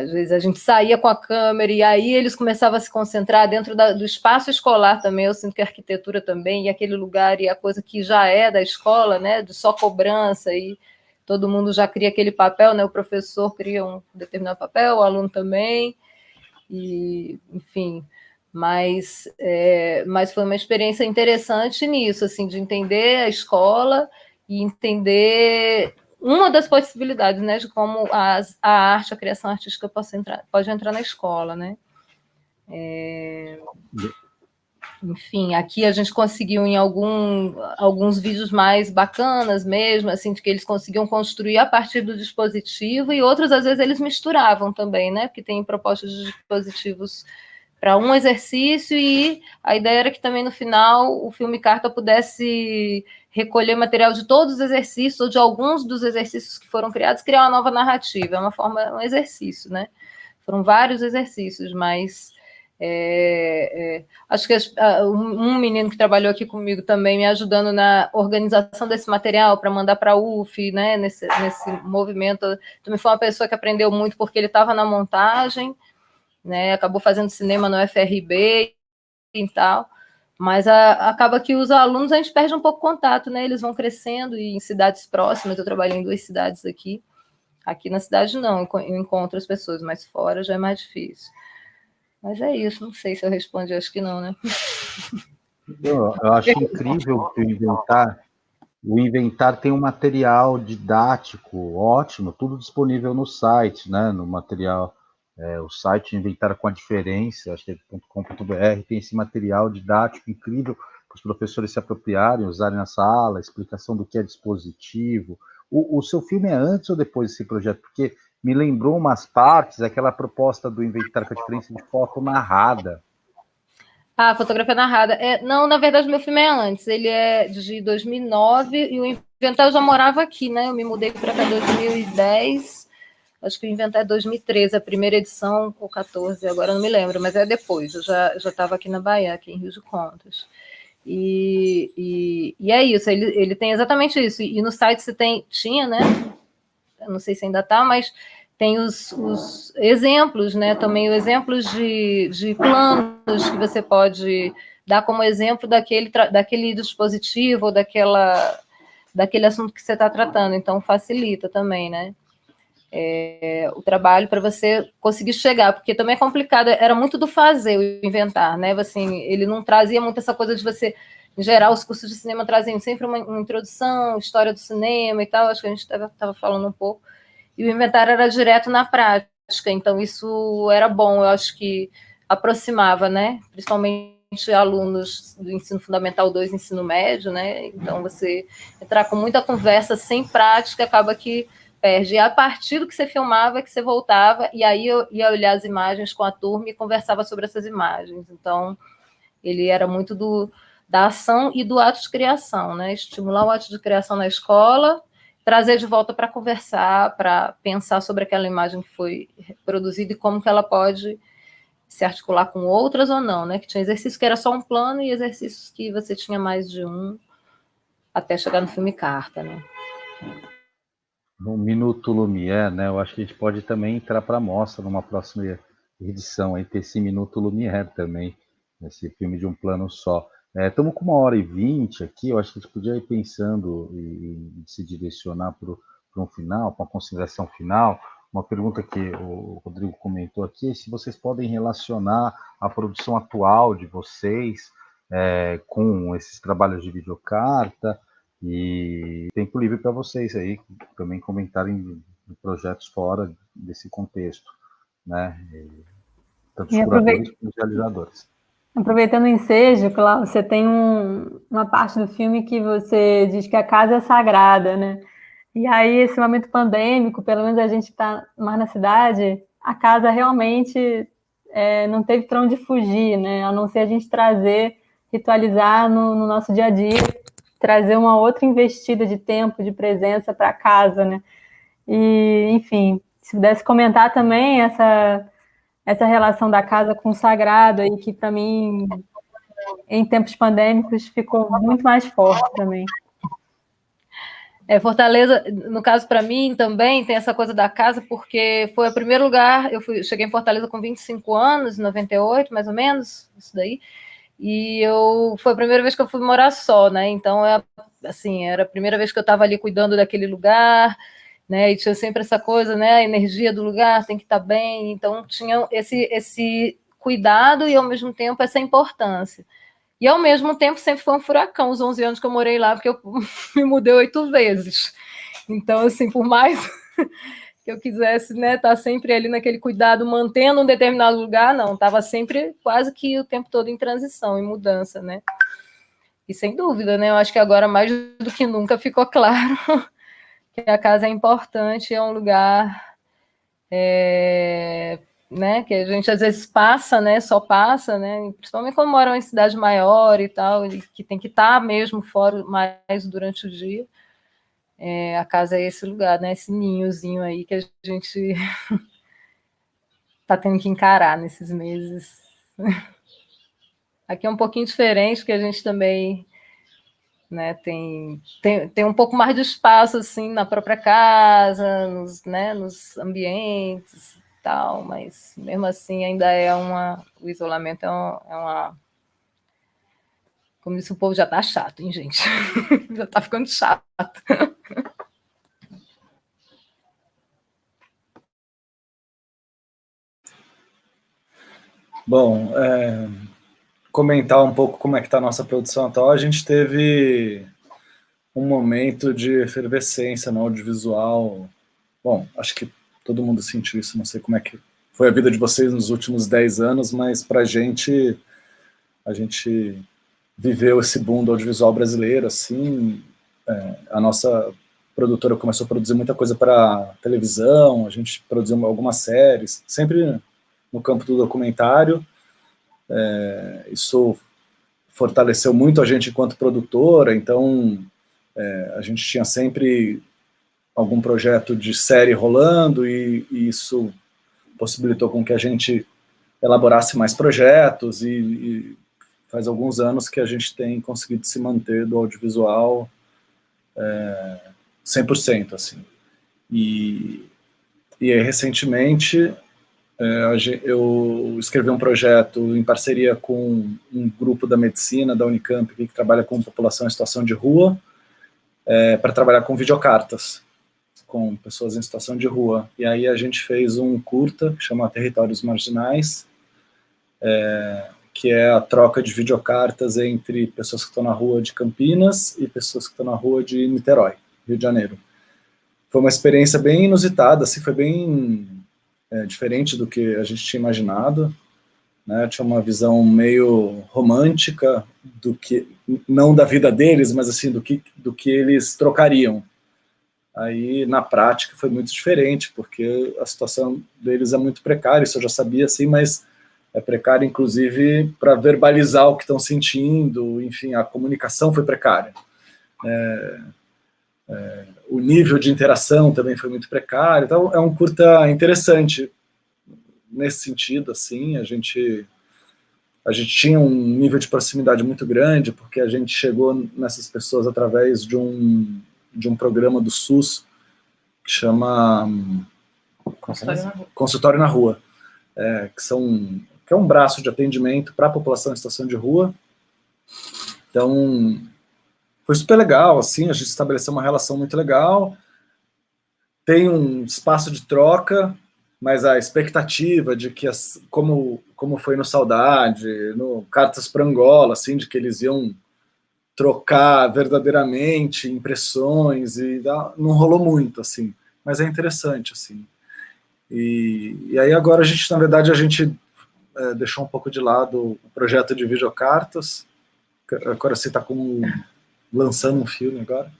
Às vezes a gente saía com a câmera e aí eles começavam a se concentrar dentro do espaço escolar também. Eu sinto que a arquitetura também, e aquele lugar, e a coisa que já é da escola, né? De só cobrança, e todo mundo já cria aquele papel, né? O professor cria um determinado papel, o aluno também. E, enfim, mas foi uma experiência interessante nisso, assim, de entender a escola e entender uma das possibilidades, né, de como a arte, a criação artística pode entrar na escola, né? enfim, aqui a gente conseguiu em alguns vídeos mais bacanas mesmo, assim, de que eles conseguiam construir a partir do dispositivo, e outros, às vezes, eles misturavam também, né? Porque tem propostas de dispositivos para um exercício, e a ideia era que também, no final, o filme Carta pudesse recolher material de todos os exercícios, ou de alguns dos exercícios que foram criados, criar uma nova narrativa. É uma forma, um exercício, né? Foram vários exercícios, mas... acho que um menino que trabalhou aqui comigo também, me ajudando na organização desse material para mandar para a UF, né, nesse movimento, também foi uma pessoa que aprendeu muito, porque ele estava na montagem, né, acabou fazendo cinema no FRB e tal, mas acaba que os alunos, a gente perde um pouco o contato, né, eles vão crescendo, e em cidades próximas, eu trabalhei em 2 cidades aqui na cidade não, eu encontro as pessoas, mas fora já é mais difícil. Mas é isso, não sei se eu respondi, acho que não, né? Eu acho incrível que o Inventar tem um material didático ótimo, tudo disponível no site, né? No material, o site Inventar com a Diferença, acho que é .com.br, tem esse material didático incrível para os professores se apropriarem, usarem na sala, explicação do que é dispositivo. O seu filme é antes ou depois desse projeto? Porque me lembrou umas partes, aquela proposta do Inventar com a Diferença de foto narrada. Fotografia narrada. Não, na verdade, meu filme é antes. Ele é de 2009 e o Inventar eu já morava aqui, né? Eu me mudei para cá em 2010. Acho que o Inventar é 2013, a primeira edição, ou 14, agora não me lembro, mas é depois. Eu já estava aqui na Bahia, aqui em Rio de Contas. E é isso, ele tem exatamente isso. E no site você tinha, né? Eu não sei se ainda está, mas tem os exemplos, né? Também os exemplos de planos que você pode dar como exemplo daquele dispositivo ou daquele assunto que você está tratando. Então, facilita também, né? O trabalho para você conseguir chegar, porque também é complicado, era muito do fazer, o Inventar, né? Assim, ele não trazia muito essa coisa de você, em geral, os cursos de cinema trazem sempre uma introdução, história do cinema e tal, acho que a gente estava falando um pouco, e o Inventar era direto na prática, então isso era bom, eu acho que aproximava, né? Principalmente alunos do ensino fundamental 2, ensino médio, né? Então você entrar com muita conversa sem prática, acaba que perde. E a partir do que você filmava, que você voltava, e aí eu ia olhar as imagens com a turma e conversava sobre essas imagens. Então, ele era muito da ação e do ato de criação, né? Estimular o ato de criação na escola, trazer de volta para conversar, para pensar sobre aquela imagem que foi produzida e como que ela pode se articular com outras ou não, né? Que tinha exercício que era só um plano e exercícios que você tinha mais de um, até chegar no filme Carta, né? No Minuto Lumière, né? Eu acho que a gente pode também entrar para a mostra numa próxima edição, aí ter esse Minuto Lumière também, esse filme de um plano só. Estamos com 1h20 aqui, eu acho que a gente podia ir pensando e se direcionar para um final, para uma consideração final. Uma pergunta que o Rodrigo comentou aqui, se vocês podem relacionar a produção atual de vocês com esses trabalhos de videocarta, e tempo livre para vocês aí também comentarem de projetos fora desse contexto, né? Tanto os curadores como os realizadores. Aproveitando o ensejo, Cláudio, você tem uma parte do filme que você diz que a casa é sagrada, né? E aí, esse momento pandêmico, pelo menos a gente que está mais na cidade, a casa realmente não teve para onde fugir, né? A não ser a gente ritualizar no nosso dia a dia, trazer uma outra investida de tempo, de presença para casa, né? E, enfim, se pudesse comentar também essa relação da casa com o sagrado aí, que para mim, em tempos pandêmicos, ficou muito mais forte também. Fortaleza, no caso para mim também tem essa coisa da casa, porque foi o primeiro lugar, cheguei em Fortaleza com 25 anos, em 98, mais ou menos, isso daí, e foi a primeira vez que eu fui morar só, né? Então, assim, era a primeira vez que eu estava ali cuidando daquele lugar, né? E tinha sempre essa coisa, né? A energia do lugar tem que estar bem. Então, tinha esse cuidado e, ao mesmo tempo, essa importância. E, ao mesmo tempo, sempre foi um furacão os 11 anos que eu morei lá, porque eu me mudei 8 vezes. Então, assim, por mais que eu quisesse, né, estar sempre ali naquele cuidado, mantendo um determinado lugar, não, estava sempre quase que o tempo todo em transição, em mudança, né? E sem dúvida, né, eu acho que agora mais do que nunca ficou claro que a casa é importante, é um lugar, né, que a gente às vezes passa, né, só passa, né, principalmente quando mora em cidade maior e tal, e que tem que estar mesmo fora mais durante o dia. A casa é esse lugar, né? Esse ninhozinho aí que a gente tá tendo que encarar nesses meses. Aqui é um pouquinho diferente, que a gente também, né, tem um pouco mais de espaço assim na própria casa, né, nos ambientes e tal, mas mesmo assim ainda o isolamento é uma como isso, o povo já tá chato, hein, gente? Já tá ficando chato. Bom, comentar um pouco como é que está a nossa produção atual. A gente teve um momento de efervescência no audiovisual. Bom, acho que todo mundo sentiu isso, não sei como é que foi a vida de vocês nos últimos 10 anos, mas para a gente viveu esse boom do audiovisual brasileiro, assim, a nossa produtora começou a produzir muita coisa para televisão, a gente produziu algumas séries, sempre no campo do documentário. Isso fortaleceu muito a gente enquanto produtora, então a gente tinha sempre algum projeto de série rolando e isso possibilitou com que a gente elaborasse mais projetos e faz alguns anos que a gente tem conseguido se manter do audiovisual 100%, assim. E aí, recentemente, eu escrevi um projeto em parceria com um grupo da medicina da Unicamp que trabalha com população em situação de rua, para trabalhar com videocartas, com pessoas em situação de rua. E aí a gente fez um curta que chama Territórios Marginais, que é a troca de videocartas entre pessoas que estão na rua de Campinas e pessoas que estão na rua de Niterói, Rio de Janeiro. Foi uma experiência bem inusitada, assim, foi bem diferente do que a gente tinha imaginado, né? Tinha uma visão meio romântica do que, não da vida deles, mas assim do que eles trocariam. Aí na prática foi muito diferente, porque a situação deles é muito precária, isso eu já sabia, assim, mas é precária inclusive para verbalizar o que estão sentindo, enfim, a comunicação foi precária. O nível de interação também foi muito precário, então é um curta interessante nesse sentido, assim, a gente tinha um nível de proximidade muito grande, porque a gente chegou nessas pessoas através de um programa do SUS que chama Consultório na Rua, que é um braço de atendimento para a população em situação de rua. Então, foi super legal, assim, a gente estabeleceu uma relação muito legal, tem um espaço de troca, mas a expectativa de que, como foi no Saudade, no Cartas para Angola, assim, de que eles iam trocar verdadeiramente impressões, e não rolou muito, assim, mas é interessante, assim. E aí agora na verdade, a gente deixou um pouco de lado o projeto de videocartas, agora você está lançando um filme agora.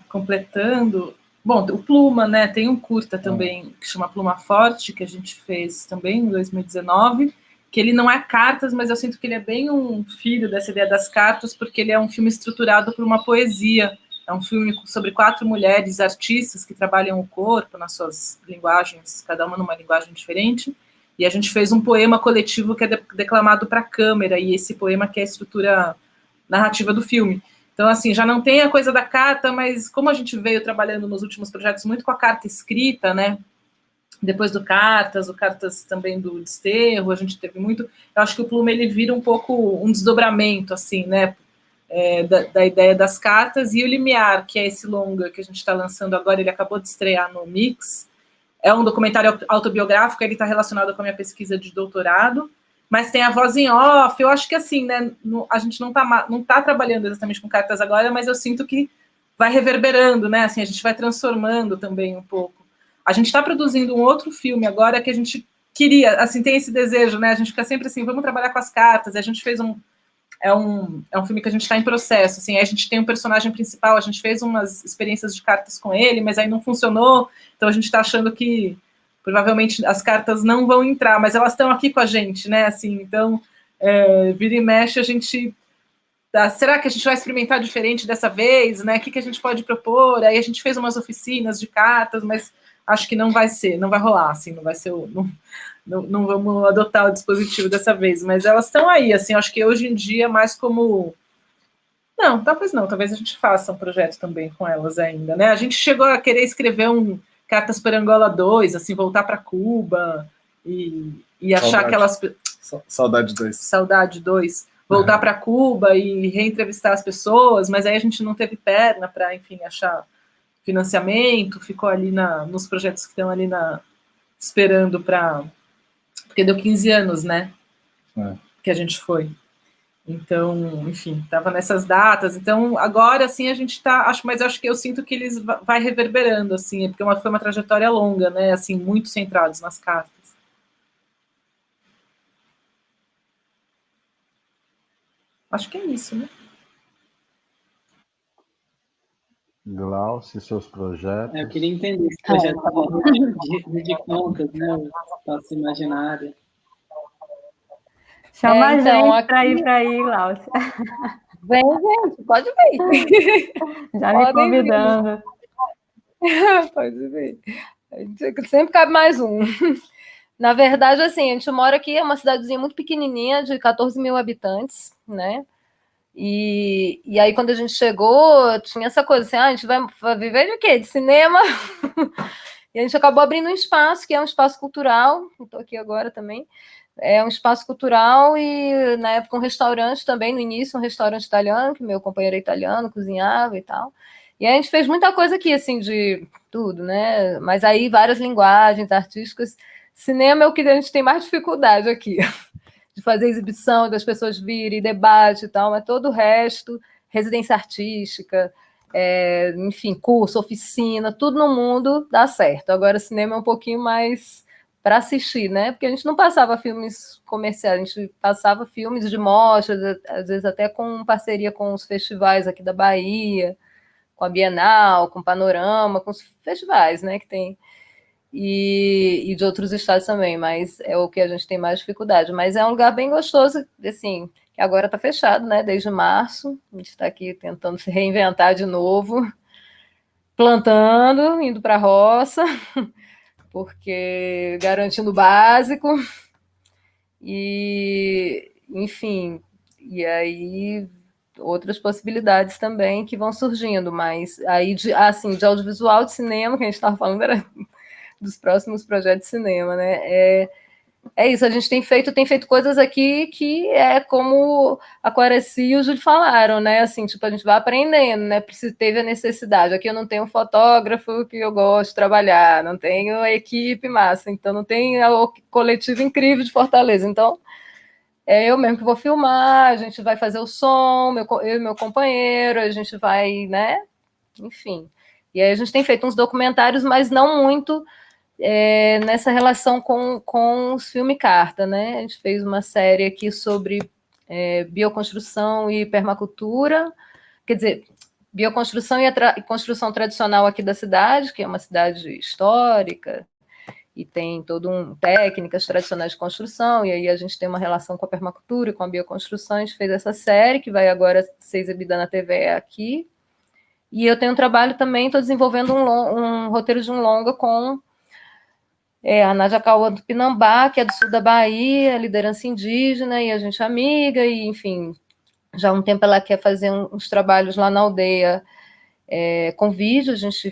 Completando. Bom, o Pluma, né? Tem um curta também que chama Pluma Forte, que a gente fez também em 2019, que ele não é cartas, mas eu sinto que ele é bem um filho dessa ideia das cartas, porque ele é um filme estruturado por uma poesia. É um filme sobre 4 mulheres artistas que trabalham o corpo nas suas linguagens, cada uma numa linguagem diferente. E a gente fez um poema coletivo que é declamado para a câmera, e esse poema que é a estrutura narrativa do filme. Então, assim, já não tem a coisa da carta, mas como a gente veio trabalhando nos últimos projetos muito com a carta escrita, né? Depois do Cartas, o Cartas também do Desterro, a gente teve muito... Eu acho que o Pluma, ele vira um pouco um desdobramento, assim, né? Da ideia das cartas, e o Limiar, que é esse longa que a gente está lançando agora, ele acabou de estrear no Mix, é um documentário autobiográfico, ele está relacionado com a minha pesquisa de doutorado, mas tem a voz em off. Eu acho que assim, né, a gente não tá trabalhando exatamente com cartas agora, mas eu sinto que vai reverberando, né? Assim, a gente vai transformando também um pouco. A gente está produzindo um outro filme agora que a gente queria, assim, tem esse desejo, né? A gente fica sempre assim, vamos trabalhar com as cartas. A gente fez é um filme que a gente está em processo, assim, a gente tem um personagem principal, a gente fez umas experiências de cartas com ele, mas aí não funcionou, então a gente está achando que provavelmente as cartas não vão entrar, mas elas estão aqui com a gente, né, assim, então, vira e mexe, a gente, será que a gente vai experimentar diferente dessa vez, né, o que a gente pode propor? Aí a gente fez umas oficinas de cartas, mas acho que não vai rolar, assim, não vai ser não vamos adotar o dispositivo dessa vez, mas elas estão aí, assim, acho que hoje em dia mais como... Não, talvez a gente faça um projeto também com elas ainda, né? A gente chegou a querer escrever Cartas para Angola 2, assim, voltar para Cuba e achar aquelas... Saudade 2. Saudade 2. Voltar para Cuba e reentrevistar as pessoas, mas aí a gente não teve perna para, enfim, achar financiamento, ficou ali nos projetos que estão ali esperando para... Porque deu 15 anos, né? Que a gente foi. Então, enfim, estava nessas datas. Então, agora, assim, a gente está... Mas acho que eu sinto que eles vai reverberando, assim, porque foi uma trajetória longa, né? Assim, muito centrados nas cartas. Acho que é isso, né? Glaucio, seus projetos. Eu queria entender esse projeto de contas, né? Espaço imaginário. Chama a gente para ir Glaucia. Vem, gente, pode vir. Já me convidando. Pode vir. Sempre cabe mais um. Na verdade, assim, a gente mora aqui, é uma cidadezinha muito pequenininha, de 14 mil habitantes, né? E aí, quando a gente chegou, tinha essa coisa assim, a gente vai viver de quê? De cinema? E a gente acabou abrindo um espaço, que é um espaço cultural, estou aqui agora também, é um espaço cultural e, na época, um restaurante também, no início, um restaurante italiano, que meu companheiro é italiano, cozinhava e tal. E aí a gente fez muita coisa aqui, assim, de tudo, né? Mas aí várias linguagens artísticas. Cinema é o que a gente tem mais dificuldade aqui, de fazer exibição, das pessoas virem, debate e tal, mas todo o resto, residência artística, enfim, curso, oficina, tudo no mundo dá certo. Agora, cinema é um pouquinho mais para assistir, né? Porque a gente não passava filmes comerciais, a gente passava filmes de mostras, às vezes até com parceria com os festivais aqui da Bahia, com a Bienal, com o Panorama, com os festivais, né, que tem, e de outros estados também, mas é o que a gente tem mais dificuldade. Mas é um lugar bem gostoso, assim, que agora está fechado, né, desde março, a gente está aqui tentando se reinventar de novo, plantando, indo para a roça, porque garantindo o básico, e, enfim, e aí outras possibilidades também que vão surgindo, mas aí, de audiovisual, de cinema, que a gente estava falando, era dos próximos projetos de cinema, né? É isso, a gente tem feito coisas aqui que é como a Quaracy e o Júlio falaram, né? Assim, tipo, a gente vai aprendendo, né? Teve a necessidade. Aqui eu não tenho um fotógrafo que eu gosto de trabalhar, não tenho a equipe massa, então não tenho o coletivo incrível de Fortaleza. Então, é eu mesmo que vou filmar, a gente vai fazer o som, eu e meu companheiro, a gente vai, né? Enfim. E aí a gente tem feito uns documentários, mas não muito nessa relação com os filme carta, né? A gente fez uma série aqui sobre bioconstrução e permacultura, quer dizer, bioconstrução e construção tradicional aqui da cidade, que é uma cidade histórica, e tem técnicas tradicionais de construção, e aí a gente tem uma relação com a permacultura e com a bioconstrução. A gente fez essa série, que vai agora ser exibida na TV aqui, e eu tenho um trabalho também, estou desenvolvendo um roteiro de um longa com a Nádia Cauã do Pinambá, que é do sul da Bahia, liderança indígena, e a gente é amiga, e enfim, já há um tempo ela quer fazer uns trabalhos lá na aldeia com vídeo. A gente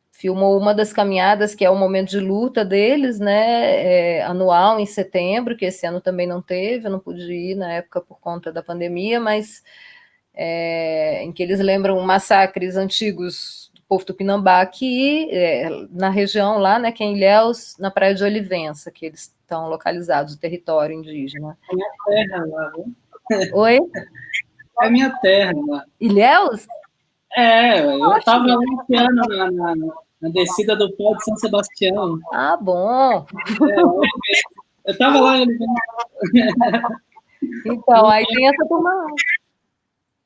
filmou uma das caminhadas, que é o momento de luta deles, né, anual, em setembro, que esse ano também não teve, eu não pude ir na época por conta da pandemia, mas em que eles lembram massacres antigos do povo tupinambá aqui, na região lá, né, que é em Ilhéus, na Praia de Olivença, que eles estão localizados, o território indígena. É minha terra lá, viu? Oi? É minha terra lá. Ilhéus? Eu estava lá esse ano na descida do pó de São Sebastião. Ah, bom. Eu estava lá. Então, aí tem essa turma.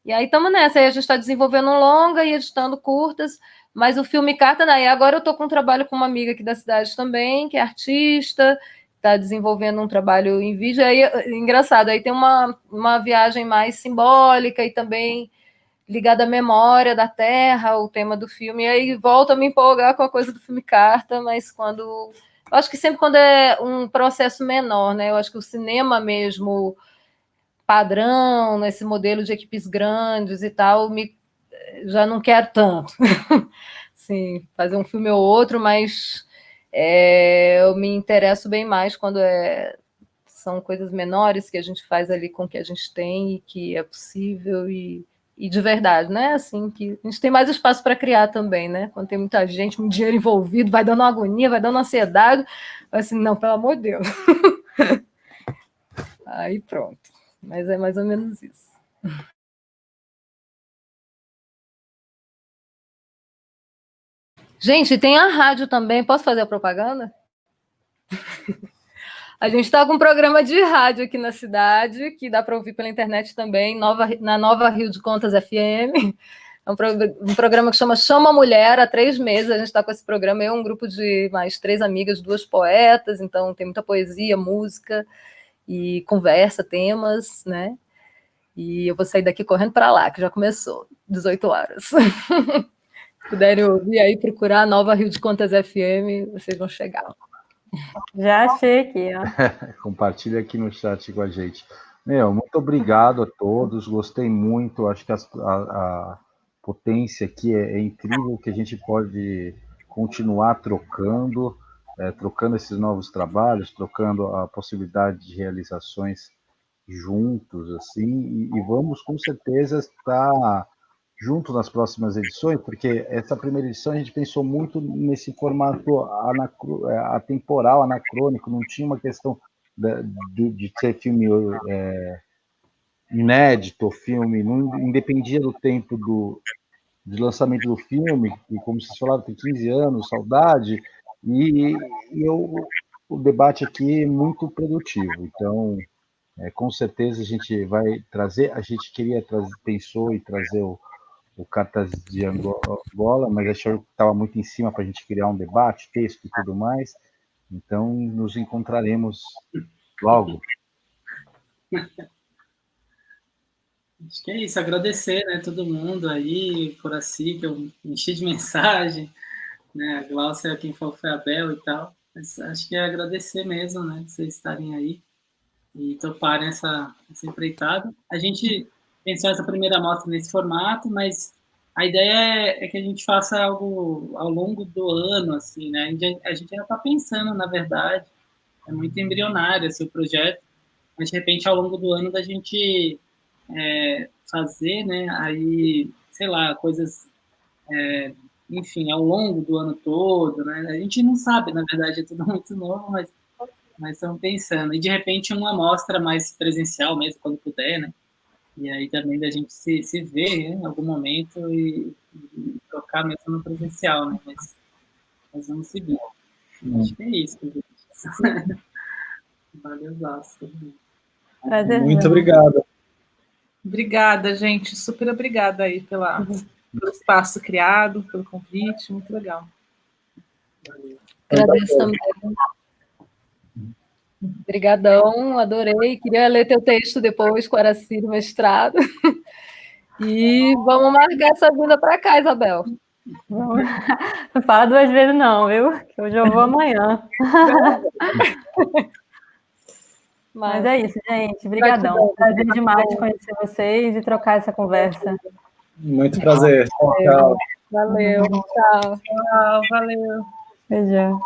E aí estamos nessa, aí a gente está desenvolvendo um longa e editando curtas, mas o filme carta, né? E agora eu estou com um trabalho com uma amiga aqui da cidade também, que é artista, está desenvolvendo um trabalho em vídeo. Aí, engraçado, aí tem uma viagem mais simbólica e também ligada à memória da terra, o tema do filme, e aí volto a me empolgar com a coisa do filme carta, mas quando... Eu acho que sempre quando é um processo menor, né? Eu acho que o cinema mesmo padrão, nesse modelo de equipes grandes e tal, já não quero tanto. Sim, fazer um filme ou outro, mas eu me interesso bem mais quando são coisas menores que a gente faz ali com o que a gente tem e que é possível e de verdade, né? Assim, que a gente tem mais espaço para criar também, né? Quando tem muita gente, muito dinheiro envolvido, vai dando uma agonia, vai dando ansiedade, assim, não, pelo amor de Deus. Aí pronto. Mas é mais ou menos isso. Gente, tem a rádio também. Posso fazer a propaganda? A gente está com um programa de rádio aqui na cidade, que dá para ouvir pela internet também, na Nova Rio de Contas FM. É um programa que Chama a Mulher, há 3 meses a gente está com esse programa. Eu, um grupo de mais 3 amigas, 2 poetas, então tem muita poesia, música e conversa, temas, né? E eu vou sair daqui correndo para lá, que já começou, 18 horas. Se puderem ouvir aí, procurar a Nova Rio de Contas FM, vocês vão chegar. Já achei aqui, ó. Compartilha aqui no chat com a gente. Muito obrigado a todos, gostei muito, acho que a potência aqui é incrível, que a gente pode continuar trocando esses novos trabalhos, trocando a possibilidade de realizações juntos, assim, e vamos com certeza estar juntos nas próximas edições, porque essa primeira edição a gente pensou muito nesse formato atemporal, anacrônico, não tinha uma questão de ser filme inédito, filme, não independia do tempo de lançamento do filme, que, como vocês falaram, tem 15 anos, saudade, e o debate aqui é muito produtivo, então com certeza a gente vai trazer, a gente pensou em trazer o Cartas de Angola, mas achou que estava muito em cima para a gente criar um debate, texto e tudo mais, então nos encontraremos logo. Acho que é isso, agradecer, né, todo mundo aí, por assim, que eu enchi de mensagem, né, a Glaucia, quem falou foi a Bel e tal, mas acho que é agradecer mesmo, né, vocês estarem aí e toparem essa empreitada. A gente pensou essa primeira amostra nesse formato, mas a ideia é que a gente faça algo ao longo do ano, assim, né, a gente ainda está pensando, na verdade, é muito embrionário esse projeto, mas de repente ao longo do ano da gente fazer, né, aí, sei lá, coisas, enfim, ao longo do ano todo, né, a gente não sabe, na verdade, é tudo muito novo, mas estamos pensando, e de repente uma amostra mais presencial mesmo, quando puder, né, e aí também da gente se ver, né, em algum momento e tocar mesmo no presencial, né, mas vamos seguir. Acho que é isso, gente. Valeu, Zasco. Muito obrigado. Obrigada, gente. Super obrigada aí pelo espaço criado, pelo convite. Muito legal. Agradeço também. Obrigadão, adorei. Queria ler teu texto depois com o Araci do mestrado. E vamos marcar essa vinda para cá, Isabel. Não fala 2 vezes não, viu? Que hoje eu vou amanhã. Mas é isso, gente. Obrigadão. Prazer demais conhecer vocês e trocar essa conversa. Muito prazer. Tchau. Valeu. Tchau. Tchau, valeu. Beijão.